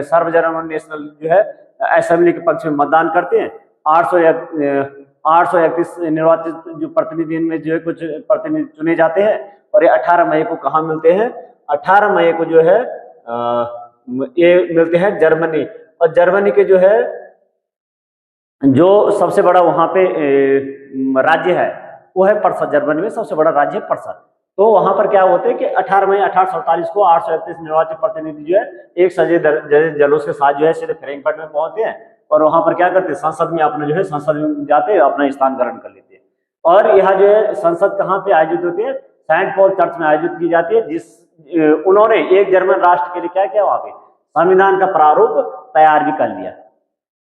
सर्व जर्मन नेशनल जो है असेंबली के पक्ष में मतदान करते हैं। 831 निर्वाचित जो प्रतिनिधि में जो है कुछ प्रतिनिधि चुने जाते हैं और ये 18 मई को कहाँ मिलते हैं? 18 मई को जो है ये मिलते हैं जर्मनी। और जर्मनी के जो है जो सबसे बड़ा वहां पे राज्य है वो है परसा। जर्मनी में सबसे बड़ा राज्य है परसा। तो वहां पर क्या होते हैं कि 18 मई 1847 को 831 निर्वाचित प्रतिनिधि जो है एक सजे जुलूस के साथ जो है सीधे फ्रैंकफर्ट में पहुंचते हैं और वहां पर क्या करते हैं? संसद में अपना जो है संसद में जाते हैं, अपना स्थान ग्रहण कर लेते हैं। और यहाँ जो है संसद कहाँ पे आयोजित होती है? सेंट पॉल चर्च में आयोजित की जाती है। जिस उन्होंने एक जर्मन राष्ट्र के लिए क्या किया? वहां पे संविधान का प्रारूप तैयार भी कर लिया,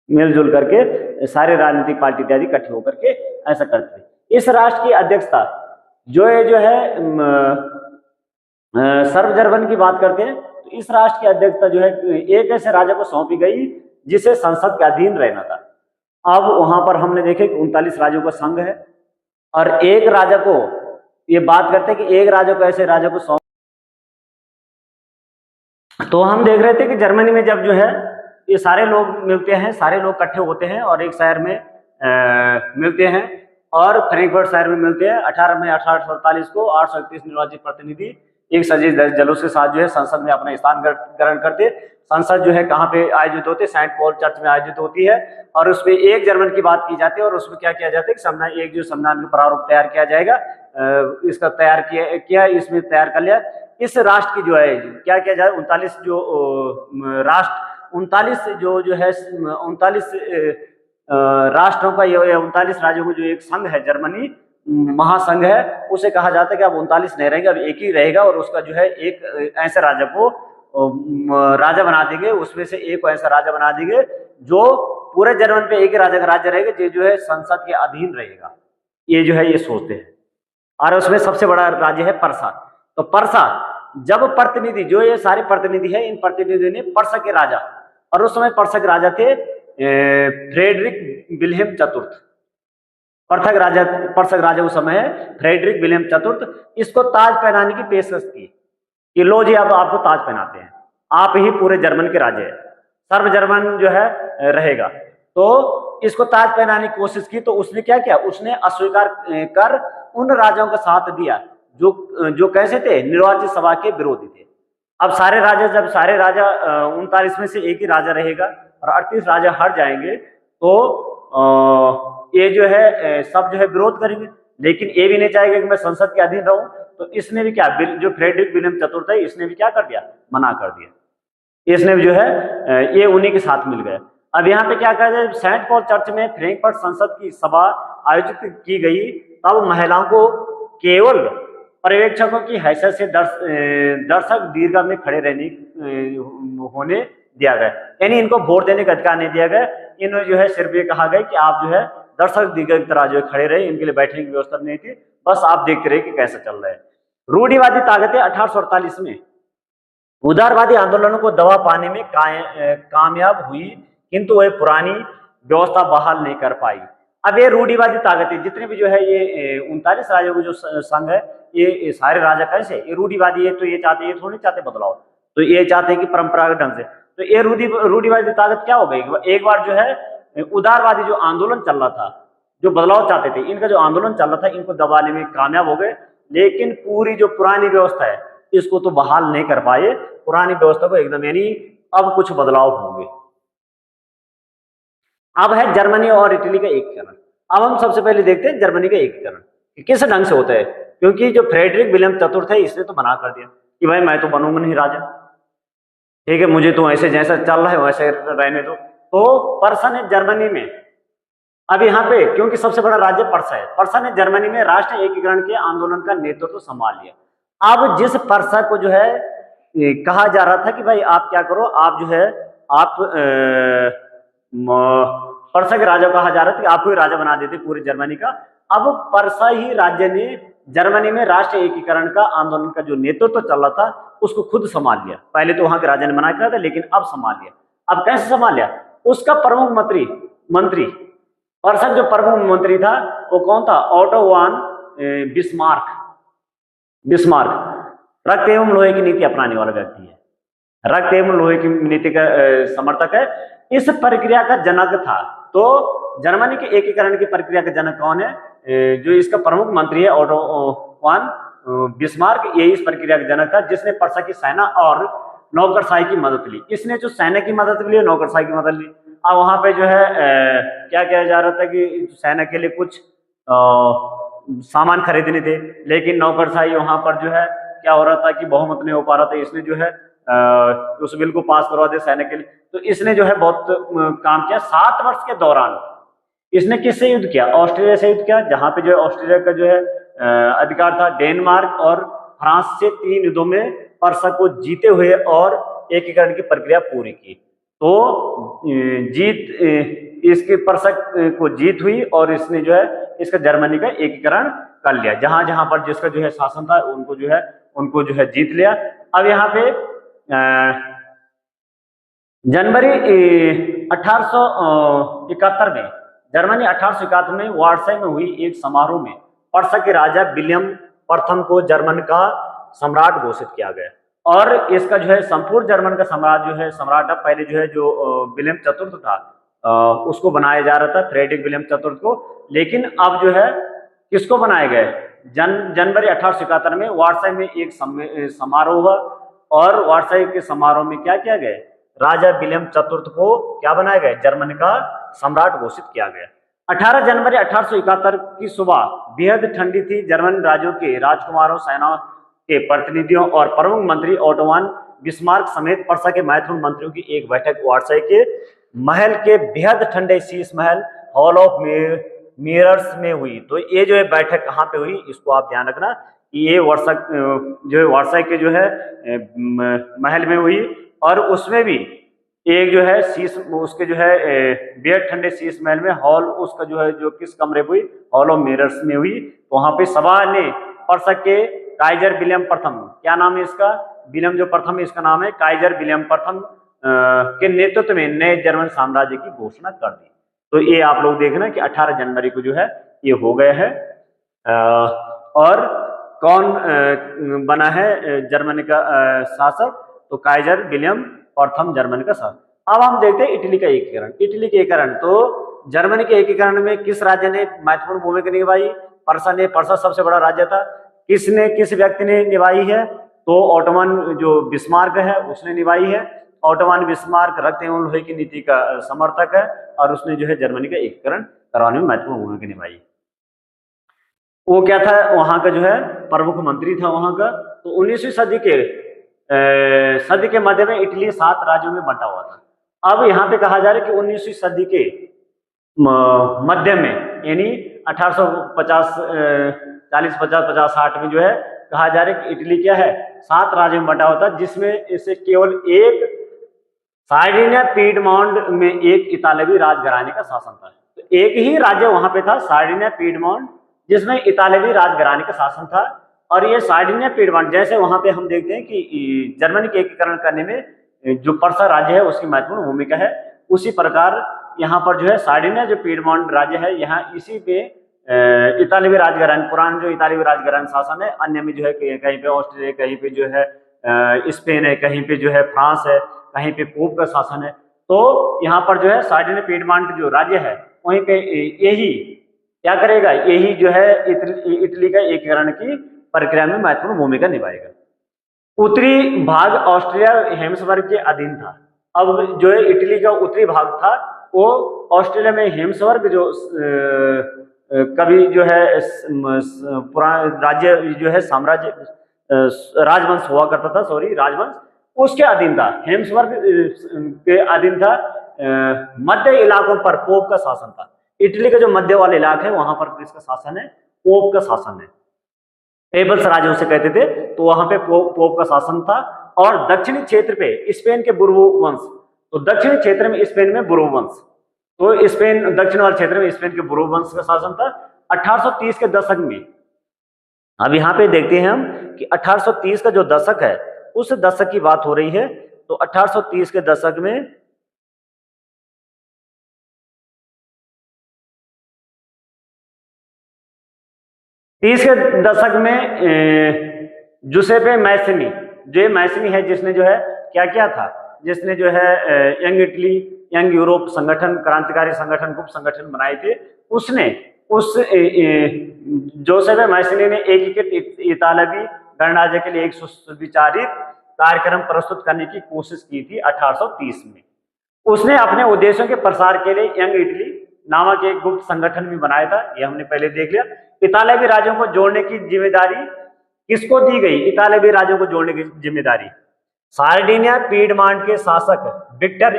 मिलजुल करके सारे राजनीतिक पार्टी इत्यादि इकट्ठे होकर के ऐसा करते हैं। इस राष्ट्र की अध्यक्षता जो है सर्व जर्मन की बात करते हैं, तो इस राष्ट्र की अध्यक्षता जो है एक ऐसे राजा को सौंपी गई जिसे संसद के अधीन रहना था। अब वहां पर हमने देखे कि 39 राज्यों का संघ है और एक राजा को ये बात करते हैं कि एक राजा को ऐसे राजा को सौंप। तो हम देख रहे थे कि जर्मनी में जब जो है ये सारे लोग मिलते हैं, सारे लोग इकट्ठे होते हैं और एक शहर में मिलते हैं और फ्रैंकफर्ट शहर में मिलते हैं। 18 मई 1847 को 831 निर्वाचित प्रतिनिधि एक सजे जलूस के साथ जो है संसद में अपना स्थान ग्रहण करते। संसद जो है कहाँ पे आयोजित होती है? सेंट पॉल चर्च में आयोजित होती है और उसमें एक जर्मन की बात की जाती है और उसमें क्या किया जाता है कि संविधान, एक जो संविधान का प्रारूप तैयार किया जाएगा, इसका तैयार किया इसमें तैयार कर लिया। इस राष्ट्र की जो है क्या किया जाए, 39 जो राष्ट्र 39 जो है 39 राष्ट्रों का, ये 39 राज्यों को जो एक संघ है, जर्मनी महासंघ है, उसे कहा जाता है कि अब 39 नहीं रहेगा, अब एक ही रहेगा और उसका जो है एक ऐसे राजा को राजा बना देंगे, उसमें से एक को ऐसा राजा बना देंगे जो पूरे जर्मन पे एक ही राजा का राज्य रहेगा, जो है संसद के अधीन रहेगा। ये जो है ये सोचते हैं और उसमें सबसे बड़ा राज्य है पर्सा। तो पर्सा जब प्रतिनिधि, जो ये सारे प्रतिनिधि है, इन प्रतिनिधियों ने पर्सा के राजा, और उस समय पर्सा के राजा थे फ्रेडरिक विल्हेम चतुर्थ। पर्सा राजा उस समय है फ्रेडरिक विलियम चतुर्थ। इसको ताज पहनाने की पेशकश की कि लो जी अब आपको ताज पहनाते हैं, आप ही पूरे जर्मन के राजा है, सर्व जर्मन जो है रहेगा। तो इसको ताज पहनाने की कोशिश की, तो उसने क्या किया, उसने अस्वीकार कर उन राजाओं का साथ दिया जो कैसे थे, निर्वाचित सभा के विरोधी थे। अब सारे राजा, जब सारे राजा 39 में से एक ही राजा रहेगा और 38 राजा हट जाएंगे, तो ये जो है सब जो है विरोध करेंगे, लेकिन ये भी नहीं चाहेगा कि मैं संसद के अधीन रहूं। तो इसने भी क्या, जो फ्रेडरिक विलियम चतुर्थ है, इसने भी क्या कर दिया, मना कर दिया। इसने भी जो है ये उन्हीं के साथ मिल गया। अब यहाँ पे क्या कर दिया, सेंट पॉल चर्च में फ्रैंकफर्ट संसद की सभा आयोजित की गई, तब महिलाओं को केवल पर्यवेक्षकों की हैसियत से दर्शक दीर्घा में खड़े होने दिया गया, यानी इनको वोट देने का अधिकार नहीं दिया गया। इन्होंने जो है सिर्फ ये कहा गया कि आप जो है दर्शक दीर्घा की तरह जो है खड़े रहे, इनके लिए बैठने की व्यवस्था नहीं थी, बस आप देखते रहे कि कैसा चल रहा है। रूढ़िवादी ताकतें 1848 में उदारवादी आंदोलनों को दबा पाने में कामयाब हुई, किंतु वह पुरानी व्यवस्था बहाल नहीं कर पाई। अब ये रूढ़िवादी ताकतें जितने भी जो है ये 39 राजाओं को जो संघ है, ये सारे राजा कैसे, ये रूढ़िवादी है, तो ये चाहते, ये थोड़ी चाहते बदलाव, तो ये चाहते हैं कि परंपरागत ढंग से। तो ये रूढ़िवादी ताकत क्या हो गई, एक बार जो है उदारवादी जो आंदोलन चल रहा था, जो बदलाव चाहते थे, इनका जो आंदोलन चल रहा था, इनको दबाने में कामयाब हो गए, लेकिन पूरी जो पुरानी व्यवस्था है इसको तो बहाल नहीं कर पाए। पुरानी व्यवस्था को एकदम, यानी अब कुछ बदलाव होंगे। अब है जर्मनी और इटली का एकीकरण। अब हम सबसे पहले देखते हैं जर्मनी का एकीकरण किस ढंग से होता है, क्योंकि जो फ्रेडरिक विलियम चतुर्थ है, इसने तो मना कर दिया कि भाई मैं तो बनूंगा नहीं राजा, ठीक है, मुझे तो ऐसे जैसा चल रहा है वैसे रहने दो। तो पर्सा ने जर्मनी में, अब यहाँ पे क्योंकि सबसे बड़ा राज्य पर्सा है, पर्सा ने जर्मनी में राष्ट्र एकीकरण के आंदोलन का नेतृत्व संभाल लिया। अब जिस पर्सा को जो है कहा जा रहा था कि भाई आप क्या करो, आप जो है आप पर्सा के राजा कहा जा रहा था कि आपको ही राजा बना देते पूरे जर्मनी का। अब पर्सा ही राज्य ने जर्मनी में राष्ट्र एकीकरण का आंदोलन का जो नेतृत्व चल रहा था उसको खुद संभाल लिया। पहले तो वहां के राजा ने मना किया था, लेकिन अब संभाल लिया। अब कैसे संभाल लिया, उसका प्रमुख मंत्री पर्सा जो प्रमुख मंत्री था वो कौन था, ऑटो वान बिस्मार्क रक्त एवं लोहे की नीति अपनाने वाला व्यक्ति है, रक्त एवं लोहे की नीति का समर्थक है, इस प्रक्रिया का जनक था। तो जर्मनी के एकीकरण की प्रक्रिया का जनक कौन है, जो इसका प्रमुख मंत्री है ऑटो वान बिस्मार्क, ये इस प्रक्रिया का जनक था, जिसने पर्सा की सेना और नौकरशाही की मदद ली। इसने जो सेना की मदद ली, नौकरशाही की मदद ली। अब वहां पे जो है क्या किया जा रहा था कि सेना के लिए कुछ सामान खरीदने थे, लेकिन नौकरशाही वहां पर जो है क्या हो रहा था कि बहुमत नहीं हो पा रहा था, इसने जो है उस बिल को पास करवा दिया सेना के लिए। तो इसने जो है बहुत काम किया। 7 वर्ष के दौरान इसने किससे युद्ध किया, ऑस्ट्रेलिया से युद्ध किया, जहां पे जो है ऑस्ट्रेलिया का जो है अधिकार था। डेनमार्क और फ्रांस से 3 युद्धों में पर्सा को जीते हुए और एकीकरण की प्रक्रिया पूरी की। तो इसके पर्सा को जीत हुई और इसने जो है इसका जर्मनी का एकीकरण कर लिया। जहां जहां पर जिसका जो है शासन था उनको जो है जीत लिया। अब यहाँ पे जनवरी 1871 में, जर्मनी 1871 में वार्सा में हुई एक समारोह में पर्सा के राजा विलियम प्रथम को जर्मन का सम्राट घोषित किया गया। और इसका जो है संपूर्ण जर्मन का सम्राट जो है सम्राट अब पहले जो है जो विलियम चतुर्थ था उसको बनाया जा रहा था, फ्रेडरिक विलियम चतुर्थ को। लेकिन अब जो है किसको बनाया गया? जनवरी 1871 में वार्साई में एक समारोह हुआ और वार्साई के समारोह में क्या किया गया? राजा विलियम चतुर्थ को क्या बनाया गया? जर्मनी का सम्राट घोषित किया गया। 18 जनवरी 1871 की सुबह बेहद ठंडी थी। जर्मन राज्यों के राजकुमारों, सेना के प्रतिनिधियों और प्रमुख मंत्री ओटोवान बिस्मार्क समेत पर्सा के महत्वपूर्ण मंत्रियों की एक बैठक वार्साई के महल के बेहद ठंडे Sheesh Mahal hall of mirrors में हुई। तो ये जो है बैठक कहाँ पे हुई, इसको आप ध्यान रखना कि ये जो है वार्साई के जो है महल में हुई। और उसमें भी एक जो है शीश उसके जो है बेहद ठंडे शीश महल में हॉल उसका जो है जो किस कमरे में हुई? हॉल ऑफ मिरर्स में हुई। तो वहां पे सभा ने पर्सा के काइजर विलियम प्रथम, क्या नाम है इसका? विलियम जो प्रथम इसका नाम है, काइजर विलियम प्रथम के नेतृत्व में नए जर्मन साम्राज्य की घोषणा कर दी। तो ये आप लोग देखना कि 18 जनवरी को जो है ये हो गया है। और कौन बना है जर्मनी का शासक? तो काइजर विलियम प्रथम जर्मनी का शासक। अब हम देखते हैं इटली का एकीकरण। इटली के एकीकरण, तो जर्मनी के एकीकरण में किस राज्य ने महत्वपूर्ण भूमिका निभाई? पर्सा ने। पर्सा सबसे बड़ा राज्य था। किस व्यक्ति ने निभाई है? तो ओटोमन जो बिस्मार्क है उसने निभाई है। ओटोमन बिस्मार्क रक्त एवं लोहे की नीति का समर्थक है और उसने जो है जर्मनी का एकीकरण करवाने में महत्वपूर्ण भूमिका निभाई। वो क्या था? वहां का जो है प्रमुख मंत्री था वहां का। तो 19वीं सदी के मध्य में इटली 7 राज्यों में बंटा हुआ था। अब यहाँ पे कहा जा रहा है कि 19वीं सदी के मध्य में यानी 1850 40 50 50 60 में जो है कहा जा रहा है कि इटली क्या है? 7 राज्यों में बंटा हुआ था, जिसमें इसे केवल एक सार्डिनिया पीडमोंट में एक इतालवी राजघराने का शासन था। तो एक ही राज्य वहां पे था, सार्डिनिया पीडमोंट, जिसमें इतालवी राजघराने का शासन था। और ये सार्डिनिया पीडमोंट, जैसे वहां पे हम देखते हैं कि जर्मनी के एकीकरण करने में जो पर्सा राज्य है उसकी महत्वपूर्ण भूमिका है, उसी प्रकार यहाँ पर जो है सार्डिनिया जो पीडमोंट राज्य है, यहाँ इसी पे इतालवी राजघराने, पुराना जो इतालवी राजघराने शासन है, अन्य में जो है कहीं पे ऑस्ट्रिया, कहीं पे जो है स्पेन है, कहीं पे जो है फ्रांस है, कहीं पे पोप का शासन है। तो यहाँ पर जो है सार्डिनिया पीडमोंट जो राज्य है वहीं पे यही क्या करेगा? यही जो है इटली का एकीकरण की प्रक्रिया में महत्वपूर्ण भूमिका निभाएगा। उत्तरी भाग ऑस्ट्रिया हेम्सबर्ग के अधीन था। अब जो है इटली का उत्तरी भाग था वो ऑस्ट्रेलिया में हेम्सबर्ग जो कभी जो है पुराना राज्य जो है साम्राज्य राजवंश हुआ करता था, राजवंश, उसके अधीन था। हेम्सबर्ग के अधीन था। मध्य इलाकों पर पोप का शासन था। इटली के जो मध्य वाले इलाके हैं वहां पर किसका शासन है? पोप का शासन है। पेबल्स राज्य उसे कहते थे। तो वहां पे पोप का शासन था। और दक्षिणी क्षेत्र पे स्पेन के बुर्बो वंश, तो दक्षिणी क्षेत्र में स्पेन में बुर्बो वंश, तो स्पेन दक्षिण वाले क्षेत्र में स्पेन के बुर्बो वंश का शासन था 1830 के दशक में। अब यहाँ पे देखते हैं हम कि 1830 का जो दशक है उस दशक की बात हो रही है। तो 1830 के दशक में जुसेपे मैसिनी, जो ये मैसिनी है जिसने जो है क्या किया था? जिसने जो है यंग इटली, यंग यूरोप संगठन, क्रांतिकारी संगठन, गुप्त संगठन बनाए थे, उसने उस जोसेफ मैसिनी ने एकीकृत इतालवी गणराज्य के लिए एक सुविचारित कार्यक्रम प्रस्तुत करने की कोशिश की थी 1830 में। उसने अपने उद्देश्यों के प्रसार के लिए यंग इटली नामक एक गुप्त संगठन भी बनाया था, ये हमने पहले देख लिया। इतालवी राज्यों को जोड़ने की जिम्मेदारी किसको दी गई? इतालवी राज्यों को जोड़ने की जिम्मेदारी सार्डिनिया पीडमोंट के शासक विक्टर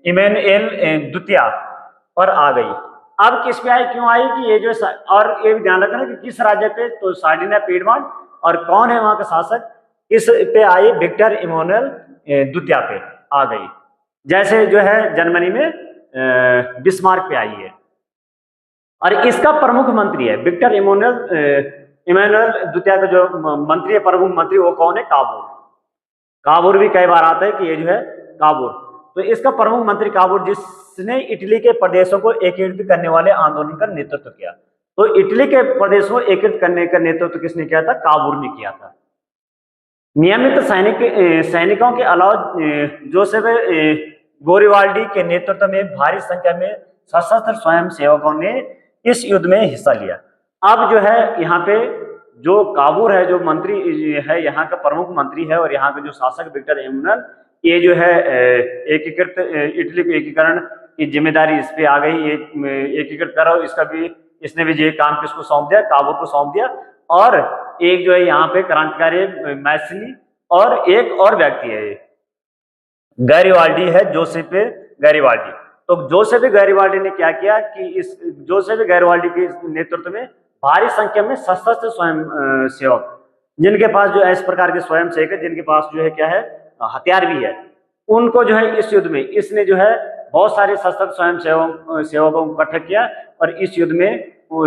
इमैनुएल द्वितीय पर आ गई। अब किस पे आई, क्यों आई कि ये जो, और ये भी ध्यान रखना कि किस राज्य पे? तो सार्डिनिया पीडमोंट। और कौन है वहां का शासक? किस पे आई? विक्टर इमैनुएल द्वितीय पे आ गई। जैसे जो है जर्मनी में बिस्मार्क पे आई है। और इसका प्रमुख मंत्री है विक्टर इमैनुएल द्वितीय का जो मंत्री है, प्रमुख मंत्री, वो कौन है? काबूर। काबूर भी कई बार आता है कि ये जो है काबूर। तो इसका प्रमुख मंत्री काबूर, जिसने इटली के प्रदेशों को एकीकृत करने वाले आंदोलन का नेतृत्व किया। तो इटली के प्रदेश को एकीकृत करने का नेतृत्व किसने किया था? काबूर ने किया था। नियमित सैनिकों के अलावा जोसेफ गोरिबाल्डी के नेतृत्व में भारी संख्या में सशस्त्र स्वयं सेवकों ने इस युद्ध में हिस्सा लिया। अब जो है यहाँ पे जो काबूर है, जो मंत्री है, यहाँ का प्रमुख मंत्री है, और यहाँ का जो शासक विक्टर एमुनल, ये जो है एकीकृत इटली के एकीकरण की जिम्मेदारी इस पे आ गई। ये एकीकृत करो, इसका भी इसने भी ये काम किसको सौंप दिया? काबूर को सौंप दिया। और एक जो है यहाँ पे क्रांतिकारी मैसिनी, और एक और व्यक्ति है गैरिबाल्डी है, जोसेफ गैरिबाल्डी। तो जोसेफ गैरिबाल्डी ने क्या किया कि इस जोसेफ गैरिबाल्डी के नेतृत्व में भारी संख्या में सशस्त्र स्वयं सेवक, जिनके पास जो है इस प्रकार के स्वयं सेवक है, जिनके पास जो है क्या है, हथियार भी है, उनको जो है इस युद्ध में इसने जो है बहुत सारे सशस्त्र स्वयं सेवकों को इकट्ठा किया और इस युद्ध में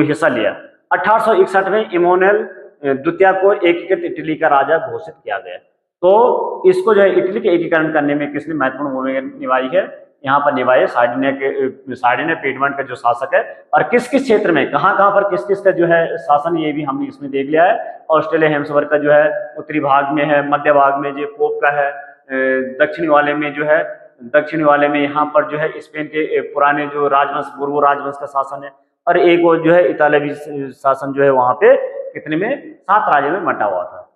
हिस्सा लिया। 1861 में इमोनुएल द्वितीय को एकीकृत इटली का राजा घोषित किया गया। तो इसको जो है इटली के एकीकरण करने में किसने महत्वपूर्ण भूमिका निभाई है? यहाँ पर निभाई सार्डिनिया पीडमंट का जो शासक है, और किस किस क्षेत्र में कहाँ पर किस किस का जो है शासन, ये भी हमने इसमें देख लिया है। ऑस्ट्रेलिया हेम्सबर्ग का जो है उत्तरी भाग में है, मध्य भाग में जो पोप का है, दक्षिणी वाले में जो है यहाँ पर जो है स्पेन के पुराने जो राजवंश, बुर्बो राजवंश का शासन है, और एक वो जो है इतालवी शासन जो है वहां पे कितने में 7 राज्यों में बंटा हुआ था।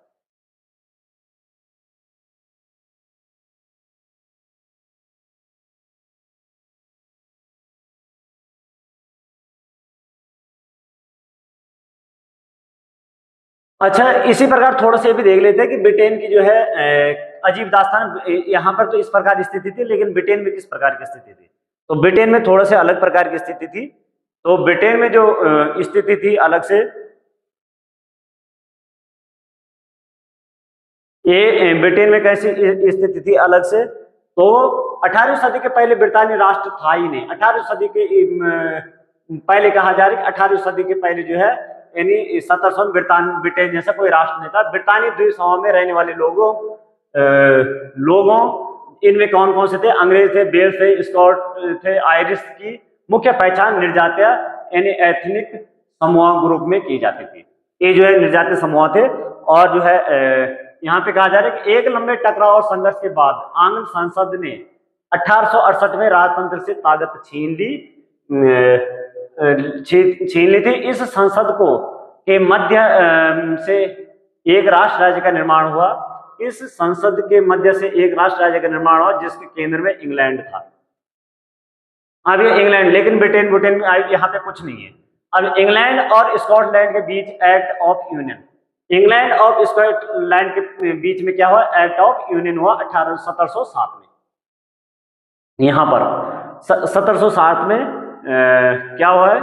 अच्छा, इसी प्रकार थोड़ा सा भी देख लेते हैं कि ब्रिटेन की जो है अजीब दास्तान, यहाँ पर तो इस प्रकार की स्थिति थी, लेकिन ब्रिटेन में किस प्रकार की स्थिति थी? तो ब्रिटेन में थोड़ा से अलग प्रकार की स्थिति थी। तो ब्रिटेन में जो स्थिति थी अलग से, ये ब्रिटेन में कैसी स्थिति थी अलग से? तो 18वीं सदी के पहले ब्रितानी राष्ट्र था ही नहीं। 18वीं सदी के पहले कहा जा रहा है कि 18वीं सदी के पहले जो है यानी 1700 में ब्रिटेन जैसा कोई राष्ट्र नहीं था। ब्रितानी द्वीप समूह में रहने वाले लोगों इनमें कौन कौन से थे? अंग्रेज थे, वेल्स थे, स्कॉट थे, आयरिश की मुख्य पहचान निर्जातीय यानी एथनिक समूह ग्रुप में की जाती थी। ये जो है निर्जातीय समूह थे। और जो है यहाँ पे कहा जा रहा है कि एक लंबे टकराव और संघर्ष के बाद आंग्ल संसद ने 1868 में राजतंत्र से ताकत छीन ली थी। इस संसद को के मध्य से एक राष्ट्र राज्य का निर्माण हुआ। इस संसद के मध्य से एक राष्ट्र राज्य का निर्माण हुआ जिसके केंद्र में इंग्लैंड था। अब ये इंग्लैंड, लेकिन ब्रिटेन यहाँ पे कुछ नहीं है। अब इंग्लैंड और स्कॉटलैंड के बीच एक्ट ऑफ यूनियन, इंग्लैंड और स्कॉटलैंड के बीच में क्या हुआ? एक्ट ऑफ यूनियन हुआ 1707 में। यहाँ पर 1707 में क्या हुआ है?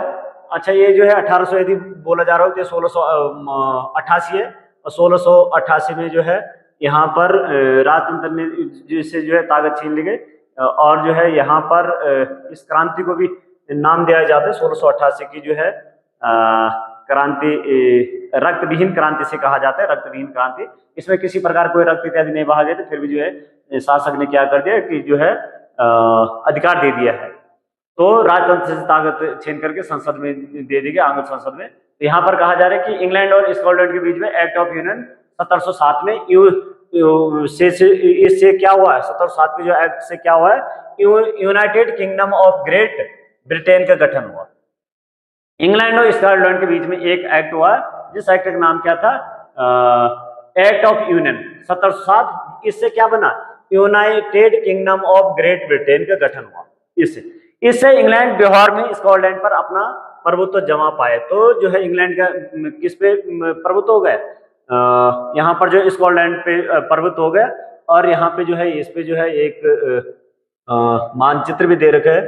अच्छा, ये जो है 1800 यदि बोला जा रहा हो तो 1688 है, और 1688 में जो है यहाँ पर राजतंत्र ने जिससे जो है ताकत छीन ली गई। और जो है यहाँ पर इस क्रांति को भी नाम दिया जाता है 1688 की जो है क्रांति, रक्तविहीन क्रांति से कहा जाता है, रक्तविहीन क्रांति। इसमें किसी प्रकार कोई रक्त इत्यादि नहीं बहा गए थे, फिर भी जो है शासक ने क्या कर दिया कि जो है अधिकार दे दिया है। तो राजतंत्र से ताकत छीन करके संसद में दे दी गई, आंग्ल संसद में। तो यहाँ पर कहा जा रहा है कि इंग्लैंड और स्कॉटलैंड के बीच में एक्ट ऑफ यूनियन 1707 में इससे क्या हुआ है? 1707 के जो एक्ट से क्या हुआ है? United kingdom of great Britain का गठन हुआ। इंग्लैंड और स्कॉटलैंड के बीच में एक एक्ट हुआ जिस एक्ट का नाम क्या था? Act of union 1707। इससे क्या बना? United kingdom of great Britain का गठन हुआ। इससे इंग्लैंड व्यवहार में स्कॉटलैंड पर अपना प्रभुत्व जमा पाए। तो जो है इंग्लैंड का किस पे प्रभुत्व हो गया? यहाँ पर जो स्कॉटलैंड पे प्रभुत्व हो गया। और यहाँ पे जो है इस पे जो है एक मानचित्र भी दे रखा है।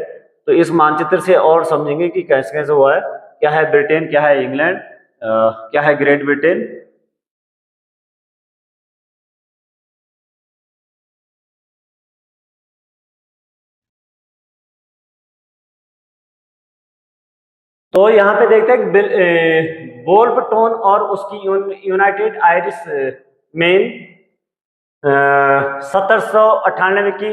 तो इस मानचित्र से और समझेंगे कि कैसे कैसे हुआ है, क्या है ब्रिटेन, क्या है इंग्लैंड, क्या है ग्रेट ब्रिटेन। तो यहाँ पे देखते हैं कि वोल्फटोन और उसकी यूनाइटेड आयरिश मेन 1798 की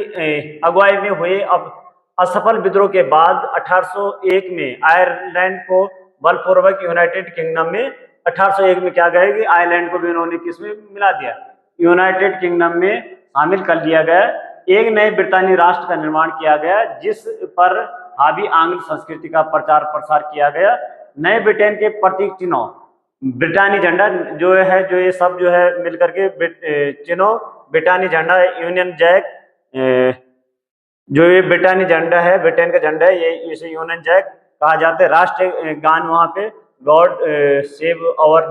अगुवाई में हुए अब असफल विद्रोह के बाद 1801 में आयरलैंड को बलपूर्वक यूनाइटेड किंगडम में 1801 में क्या गया कि आयरलैंड को भी उन्होंने किसमें मिला दिया, यूनाइटेड किंगडम में शामिल कर लिया गया। एक नए ब्रिटानी राष्ट्र का निर्माण किया गया जिस पर हावी आंग्ल संस्कृति का प्रचार प्रसार किया गया। नए ब्रिटेन के प्रतीक चिन्हों ब्रिटानी झंडा जो है, जो ये सब जो है मिलकर के चिन्हों ब्रिटानी झंडा, यूनियन जैक, जो ये ब्रिटानी झंडा है, ब्रिटेन का झंडा है, ये इसे यूनियन जैक कहा जाता है। राष्ट्रीय गान वहाँ पे God save our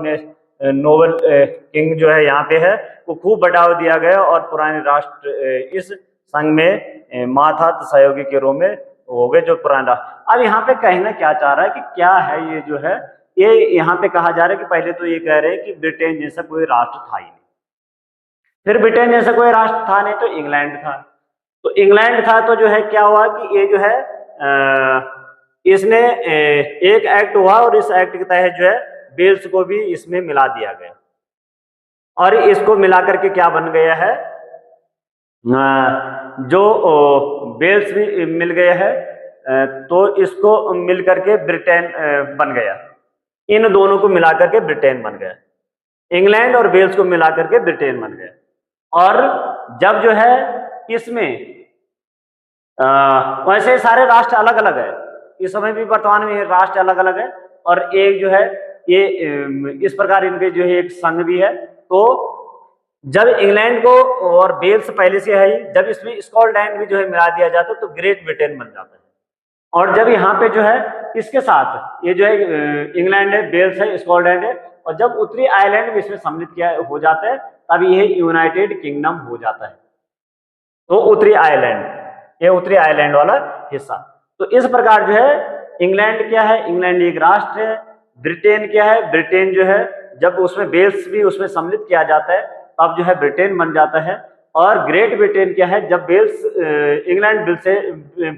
noble king जो है यहाँ पे है, वो खूब बढ़ावा दिया गया और पुराने राष्ट्र इस संघ में माथा सहयोगी के रूप में हो गए जो पुराना। अब यहाँ पे कहना क्या चाह रहा है कि क्या है ये जो है, ये यहाँ पे कहा जा रहा है कि पहले तो ये कह रहे हैं कि ब्रिटेन जैसा कोई राष्ट्र था ही नहीं, फिर ब्रिटेन जैसा कोई राष्ट्र था नहीं तो इंग्लैंड था, तो इंग्लैंड था तो जो है क्या हुआ कि ये जो है इसने एक एक्ट हुआ और इस एक्ट के तहत जो है वेल्स को भी इसमें मिला दिया गया और इसको मिलाकर के क्या बन गया है, जो वेल्स भी मिल गया है, तो इसको मिलकर के ब्रिटेन बन गया। इन दोनों को मिलाकर के ब्रिटेन बन गया, इंग्लैंड और वेल्स को मिलाकर के ब्रिटेन बन गया। और जब जो है इसमें वैसे सारे राष्ट्र अलग अलग है, इस समय भी वर्तमान में राष्ट्र अलग अलग है और एक जो है ये इस प्रकार इनके जो है एक संघ भी है। तो जब इंग्लैंड को और वेल्स पहले से है, जब इसमें स्कॉटलैंड भी जो है मिला दिया जाता है तो ग्रेट ब्रिटेन बन जाता है। और जब यहाँ पे जो है इसके साथ ये जो है इंग्लैंड है, वेल्स है, स्कॉटलैंड है, और जब उत्तरी आयरलैंड भी इसमें सम्मिलित किया हो जाता है तब यह यूनाइटेड किंगडम हो जाता है। तो उत्तरी आयरलैंड, ये उत्तरी आयरलैंड वाला हिस्सा। तो इस प्रकार जो है इंग्लैंड क्या है, इंग्लैंड एक राष्ट्र है। ब्रिटेन क्या है, ब्रिटेन जो है जब उसमें वेल्स भी उसमें सम्मिलित किया जाता है तब जो है ब्रिटेन बन जाता है। और ग्रेट ब्रिटेन क्या है, जब वेल्स इंग्लैंड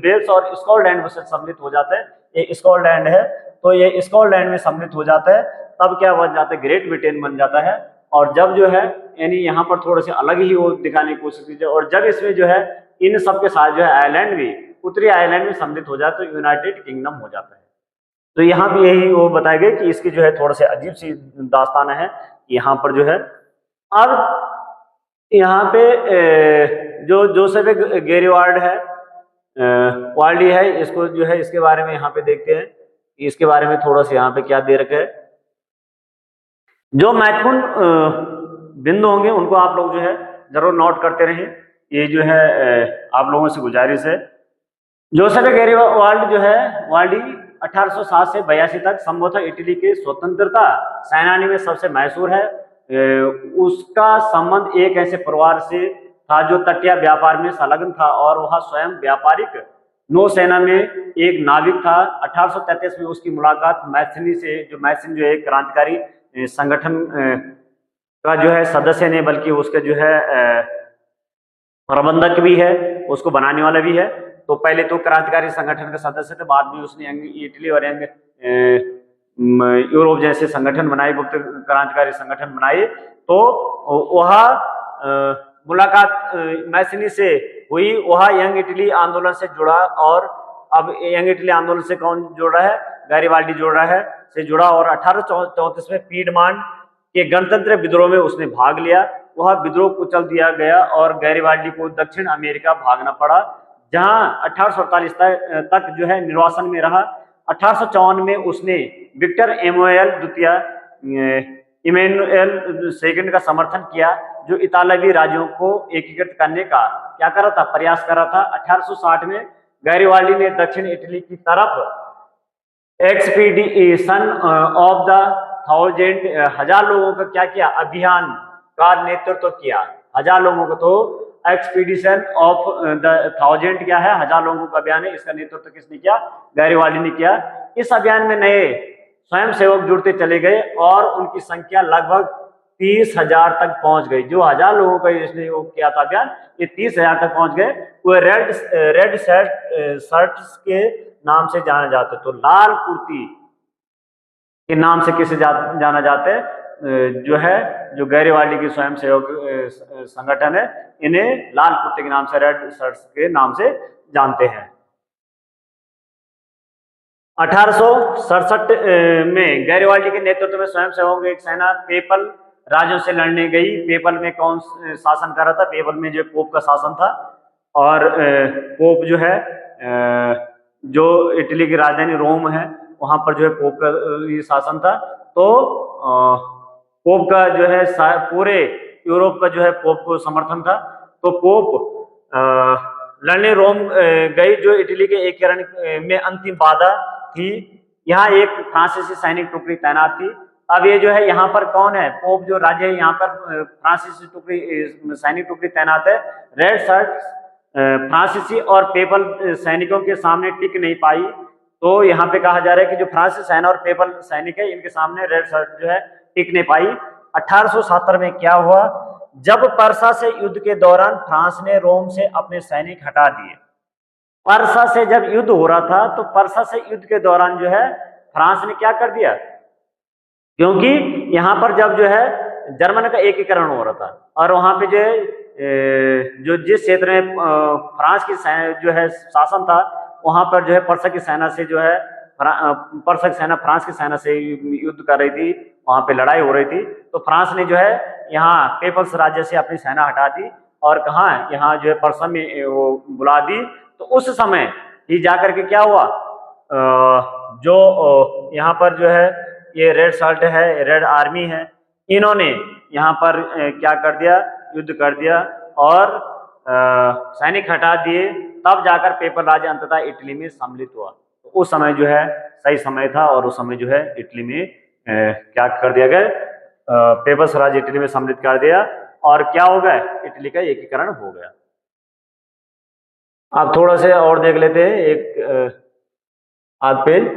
वेल्स और स्कॉटलैंड से सम्मिलित हो जाता है, ये स्कॉटलैंड है तो ये स्कॉटलैंड में सम्मिलित हो जाता है तब क्या बन जाता है, ग्रेट ब्रिटेन बन जाता है। और जब जो है यानी यहाँ पर थोड़े से अलग ही वो दिखाने की कोशिश कीजिए, और जब इसमें जो है इन सब के साथ जो है आयरलैंड भी उत्तरी आयरलैंड में सम्मिलित हो जाता है तो यूनाइटेड किंगडम हो जाता है। तो यहाँ भी यही वो बताया गया कि इसकी जो है थोड़ा से अजीब सी दास्तान है यहाँ पर जो है। अब यहाँ पे जो जोसेफ गेरिवाल्ड है, वाल्डी है, इसको जो है इसके बारे में यहाँ पे देखते हैं कि इसके बारे में थोड़ा सा यहाँ पे क्या दे रखा है। जो महत्वपूर्ण बिंदु होंगे उनको आप लोग जो है जरूर नोट करते रहें, ये जो है आप लोगों से गुजारिश है। जोसेफ गेरिवाल्ड जो है वाल्डी 1807 से 82 तक संभवतः इटली के स्वतंत्रता सेनानी में सबसे मशहूर है। उसका संबंध एक ऐसे परिवार से था जो तटीय व्यापार में संलग्न था और वह स्वयं व्यापारिक नौसेना में एक नाविक था। 1833 में उसकी मुलाकात मैथिनी से, जो मैथिन जो एक क्रांतिकारी संगठन का जो है सदस्य ने, बल्कि उसके जो है प्रबंधक भी है, उसको बनाने वाला भी है। तो पहले तो क्रांतिकारी संगठन का सदस्य थे, बाद में उसने इटली और यूरोप जैसे संगठन बनाए, गुप्त क्रांतिकारी संगठन बनाए। तो वह मुलाकात मैथिनी से हुई, वह यंग इटली आंदोलन से जुड़ा। और अब यंग इटली आंदोलन से कौन जुड़ा है, गैरिबाल्डी जुड़ रहा है, से जुड़ा। और 1834 में पीडमांट के गणतंत्र विद्रोह में उसने भाग लिया। वह विद्रोह कुचल दिया गया और गैरिबाल्डी को दक्षिण अमेरिका भागना पड़ा, जहां 1848 तक जो है निर्वासन में रहा। 1854 में उसने विक्टर इमैनुएल सेकंड का समर्थन किया, जो इतालवी राज्यों को एकीकृत करने का क्या कर रहा था, प्रयास कर रहा था। 1860 में गैरिबाल्डी ने दक्षिण इटली की तरफ एक्सपीडिशन ऑफ द 1000 लोगों का क्या किया, अभियान का नेतृत्व किया। 1000 लोगों को, तो एक्सपीडिशन ऑफ द 1000 क्या है, 1000 लोगों का अभियान है, इसका नेतृत्व किसने किया, गैरिबाल्डी ने किया। इस अभियान में नए स्वयंसेवक जुड़ते चले गए और उनकी संख्या लगभग 30,000 तक पहुंच गई। जो 1000 लोगों का इसने वो किया था अभियान, ये 30,000 तक पहुंच गए। वो रेड शर्ट्स के नाम से जाना जाते, तो लाल कुर्ती के नाम से किसे जाना जाता है, जो है जो गैरिबाल्डी की स्वयंसेवक संगठन है, इन्हें लाल कुर्ते के नाम से, रेड शर्ट्स के नाम से जानते हैं। 1867 में गैरिबाल्डी के नेतृत्व में स्वयंसेवकों की एक सेना पेपल राज्यों से लड़ने गई। पेपल में कौन शासन कर रहा था? पेपल में जो पोप का शासन था, और पोप जो है जो इटली की राजधानी रोम है वहां पर जो है पोप का ये शासन था। तो पोप का जो है पूरे यूरोप का जो है पोप को समर्थन था। तो पोप लड़ने रोम गई, जो इटली के एकीकरण में अंतिम बाधा थी। यहाँ एक फ्रांसीसी सैनिक टुकड़ी तैनात थी। अब ये जो है यहाँ पर कौन है? पोप जो राज्य है, यहाँ पर फ्रांसीसी टुकड़ी सैनिक टुकड़ी तैनात है। रेड शर्ट फ्रांसीसी और पेपल सैनिकों के सामने टिक नहीं पाई। तो यहाँ पे कहा जा रहा है कि जो फ्रांसीसी सेना और पेपल सैनिक है, इनके सामने रेड शर्ट जो है टिक नहीं पाई। 1870 में क्या हुआ? जब परसा से युद्ध के दौरान फ्रांस ने रोम से अपने सैनिक हटा दिए। परसा से जब युद्ध हो रहा था, तो परसा से युद्ध के दौरान जो है फ्रांस ने क्या कर दिया? क्योंकि यहाँ पर जब जो है जर्मन का एकीकरण हो रहा था, और वहां पे जो है जो जिस क्षेत्र में फ्रांस की जो है शासन था, वहां पर जो है परसा की सेना से जो है परसा की सेना फ्रांस की सेना से युद्ध कर रही थी, वहां पे लड़ाई हो रही थी। तो फ्रांस ने जो है यहाँ पेपल्स राज्य से अपनी सेना हटा दी, और कहा यहाँ जो है परसा में वो बुला दी। तो उस समय ही जाकर के क्या हुआ? जो यहाँ पर जो है ये रेड साल्ट है, रेड आर्मी है, इन्होंने यहाँ पर क्या कर दिया? युद्ध कर दिया और सैनिक हटा दिए। तब जाकर पेपल राज्य अंततः इटली में सम्मिलित हुआ। तो उस समय जो है सही समय था, और उस समय जो है इटली में क्या कर दिया गया? पेपल स्वराज्य इटली में सम्मिलित कर दिया, और क्या हो गया? इटली का एकीकरण हो गया। अब थोड़ा से और देख लेते हैं एक आध पेज।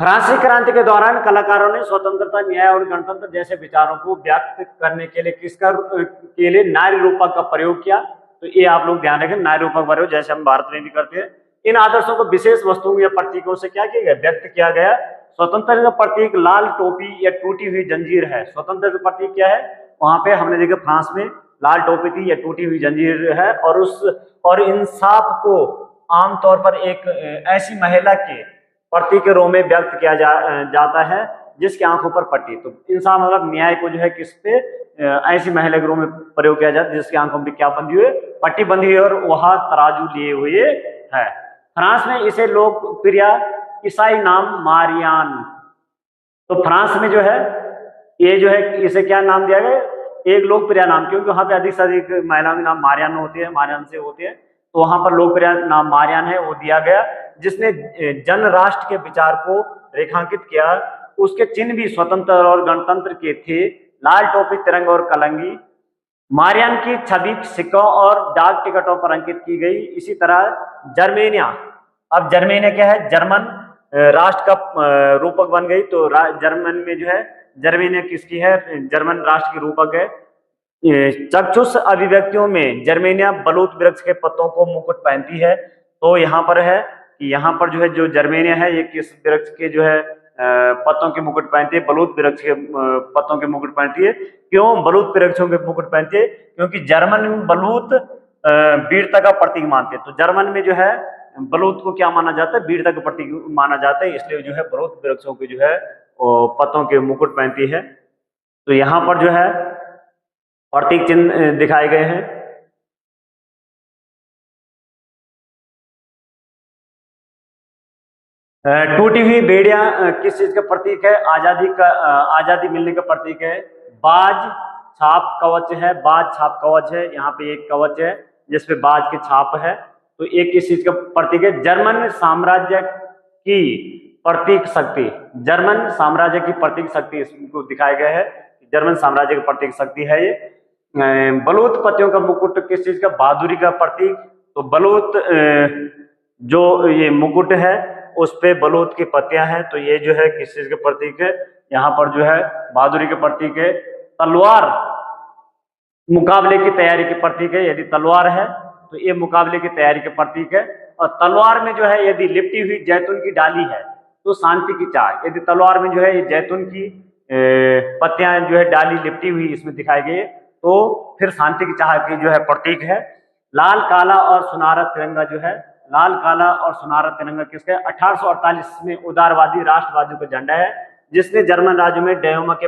फ्रांसीसी क्रांति के दौरान कलाकारों ने स्वतंत्रता, न्याय और गणतंत्र जैसे विचारों को व्यक्त करने के लिए नारी रूपक का प्रयोग किया। तो ये आप लोग ध्यान रखें, नारी रूपक प्रयोग जैसे हम भारत में भी करते हैं। इन आदर्शों को विशेष वस्तुओं या प्रतीकों से क्या किया गया? व्यक्त किया गया। स्वतंत्रता का प्रतीक लाल टोपी या टूटी हुई जंजीर है। स्वतंत्रता का प्रतीक क्या है? वहां पे हमने देखा फ्रांस में लाल टोपी थी या टूटी हुई जंजीर है, और इंसाफ को आमतौर पर एक ऐसी महिला के प्रतीक के रूप में व्यक्त किया जाता है जिसकी आंखों पर पट्टी। तो इंसान मतलब न्याय को जो है किस पे? ऐसी महिला के रूप में प्रयोग किया जाता है जिसकी आंखों पर क्या बंधी हुई? पट्टी बंधी हुई, और वह तराजू लिए हुए है। फ्रांस में इसे लोकप्रिय ईसाई नाम मारियान। तो फ्रांस में जो है ये जो है इसे क्या नाम दिया गया? एक लोकप्रिय नाम, क्योंकि वहां पे अधिक से अधिक महिलाओं के नाम मारियान होती है, मारियान से होती है। तो वहां पर लोकप्रिय नाम मारियान है, वो दिया गया, जिसने जन राष्ट्र के विचार को रेखांकित किया। उसके चिन्ह भी स्वतंत्र और गणतंत्र के थे, लाल टोपी, तिरंगा और कलंगी। मारियान की छवि सिक्कों और डाक टिकटों पर अंकित की गई। इसी तरह जर्मेनिया, अब जर्मेनिया क्या है? जर्मन राष्ट्र का रूपक बन गई। तो जर्मन में जो है जर्मेनिया किसकी है? जर्मन राष्ट्र की रूपक है। चक्षुष अभिव्यक्तियों में जर्मेनिया बलूत वृक्ष के पत्तों को मुकुट पहनती है। तो यहाँ पर है कि यहाँ पर जो है जो जर्मेनिया है, ये किस वृक्ष के जो है पत्तों के मुकुट पहनती है? बलूत वृक्ष के पत्तों के मुकुट पहनती है। क्यों बलूत वृक्षों के मुकुट पहनती है? क्योंकि जर्मन में बलूत वीरता का प्रतीक मानते हैं। तो जर्मन में जो है बलूत को क्या माना जाता है? वीरता का प्रतीक माना जाता है, इसलिए जो है बलूत वृक्षों के जो है पत्तों के मुकुट पहनती है। तो यहाँ पर जो है प्रतीक चिन्ह दिखाए गए हैं। टूटी हुई बेड़िया किस चीज का प्रतीक है? आजादी का, आजादी मिलने का प्रतीक है। बाज छाप कवच है, बाज छाप कवच है। यहाँ पे एक कवच है जिसपे बाज की छाप है। तो एक किस चीज का प्रतीक है? जर्मन साम्राज्य की प्रतीक शक्ति, जर्मन साम्राज्य की प्रतीक शक्ति इसको दिखाया गया है। जर्मन साम्राज्य की प्रतीक शक्ति है ये। बलूत पत्तियों का मुकुट किस चीज का? बहादुरी का प्रतीक। तो बलूत जो ये मुकुट है उस पे बलूत की पत्तियां हैं, तो ये जो है किस चीज के प्रतीक है? यहाँ पर जो है बहादुरी के प्रतीक है। तलवार मुकाबले की तैयारी के प्रतीक है। यदि तलवार है तो ये मुकाबले की तैयारी के प्रतीक है। और तलवार में जो है यदि लिपटी हुई जैतून की डाली है तो शांति की चाह। यदि तलवार में जो है ये जैतून की पत्तियां जो है डाली लिपटी हुई इसमें दिखाई गई तो फिर शांति की चाह की जो है प्रतीक है। लाल, काला और सुनहरा तिरंगा जो है लाल काला और सुनहरा तिरंगा किसका है? 1848 में उदारवादी राष्ट्रवादियों का झंडा है, जिसने जर्मन राज्य में डेयोमा के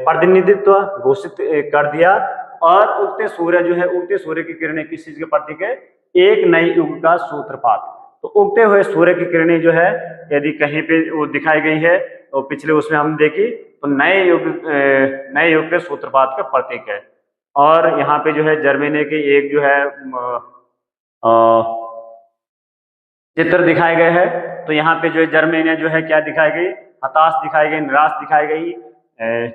प्रतिनिधित्व घोषित कर दिया। और उगते सूर्य जो है, उगते सूर्य की किरणें किस चीज के प्रतीक है? एक नए युग का सूत्रपात। तो उगते हुए सूर्य की किरणें जो है यदि कहीं पे वो दिखाई गई है तो पिछले उसमें हम देखी तो नए युग के सूत्रपात का प्रतीक है। और यहाँ पे जो है जर्मनी के एक जो है चित्र दिखाए गए हैं। तो यहाँ पे जो है जर्मनी जो है क्या दिखाई गई? हताश दिखाई गई, निराश दिखाई गई।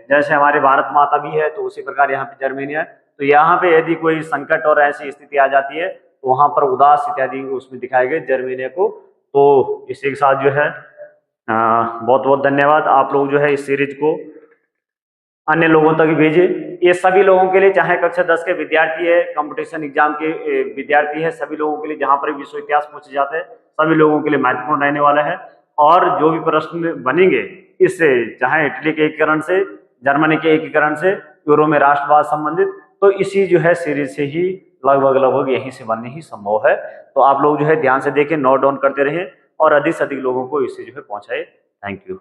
जैसे हमारे भारत माता भी है तो उसी प्रकार यहाँ पे जर्मनी है। तो यहाँ पे यदि कोई संकट और ऐसी स्थिति आ जाती है तो वहां पर उदास इत्यादि उसमें दिखाए गए जर्मनी को। तो इसी के साथ जो है बहुत बहुत धन्यवाद। आप लोग जो है इस सीरीज को अन्य लोगों तक भेजे। ये सभी लोगों के लिए, चाहे कक्षा 10 के विद्यार्थी है, कंपटीशन एग्जाम के विद्यार्थी है, सभी लोगों के लिए जहां पर विश्व इतिहास पूछे जाते हैं सभी लोगों के लिए महत्वपूर्ण रहने वाला है। और जो भी प्रश्न बनेंगे इससे, चाहे इटली के एकीकरण से, जर्मनी के एकीकरण से, यूरो में राष्ट्रवाद संबंधित, तो इसी जो है सीरीज से ही लगभग यहीं से बनने ही संभव है। तो आप लोग जो है ध्यान से देखें, नोट डाउन करते रहें और अधिक से अधिक लोगों को इससे जो है पहुंचाए। Thank you.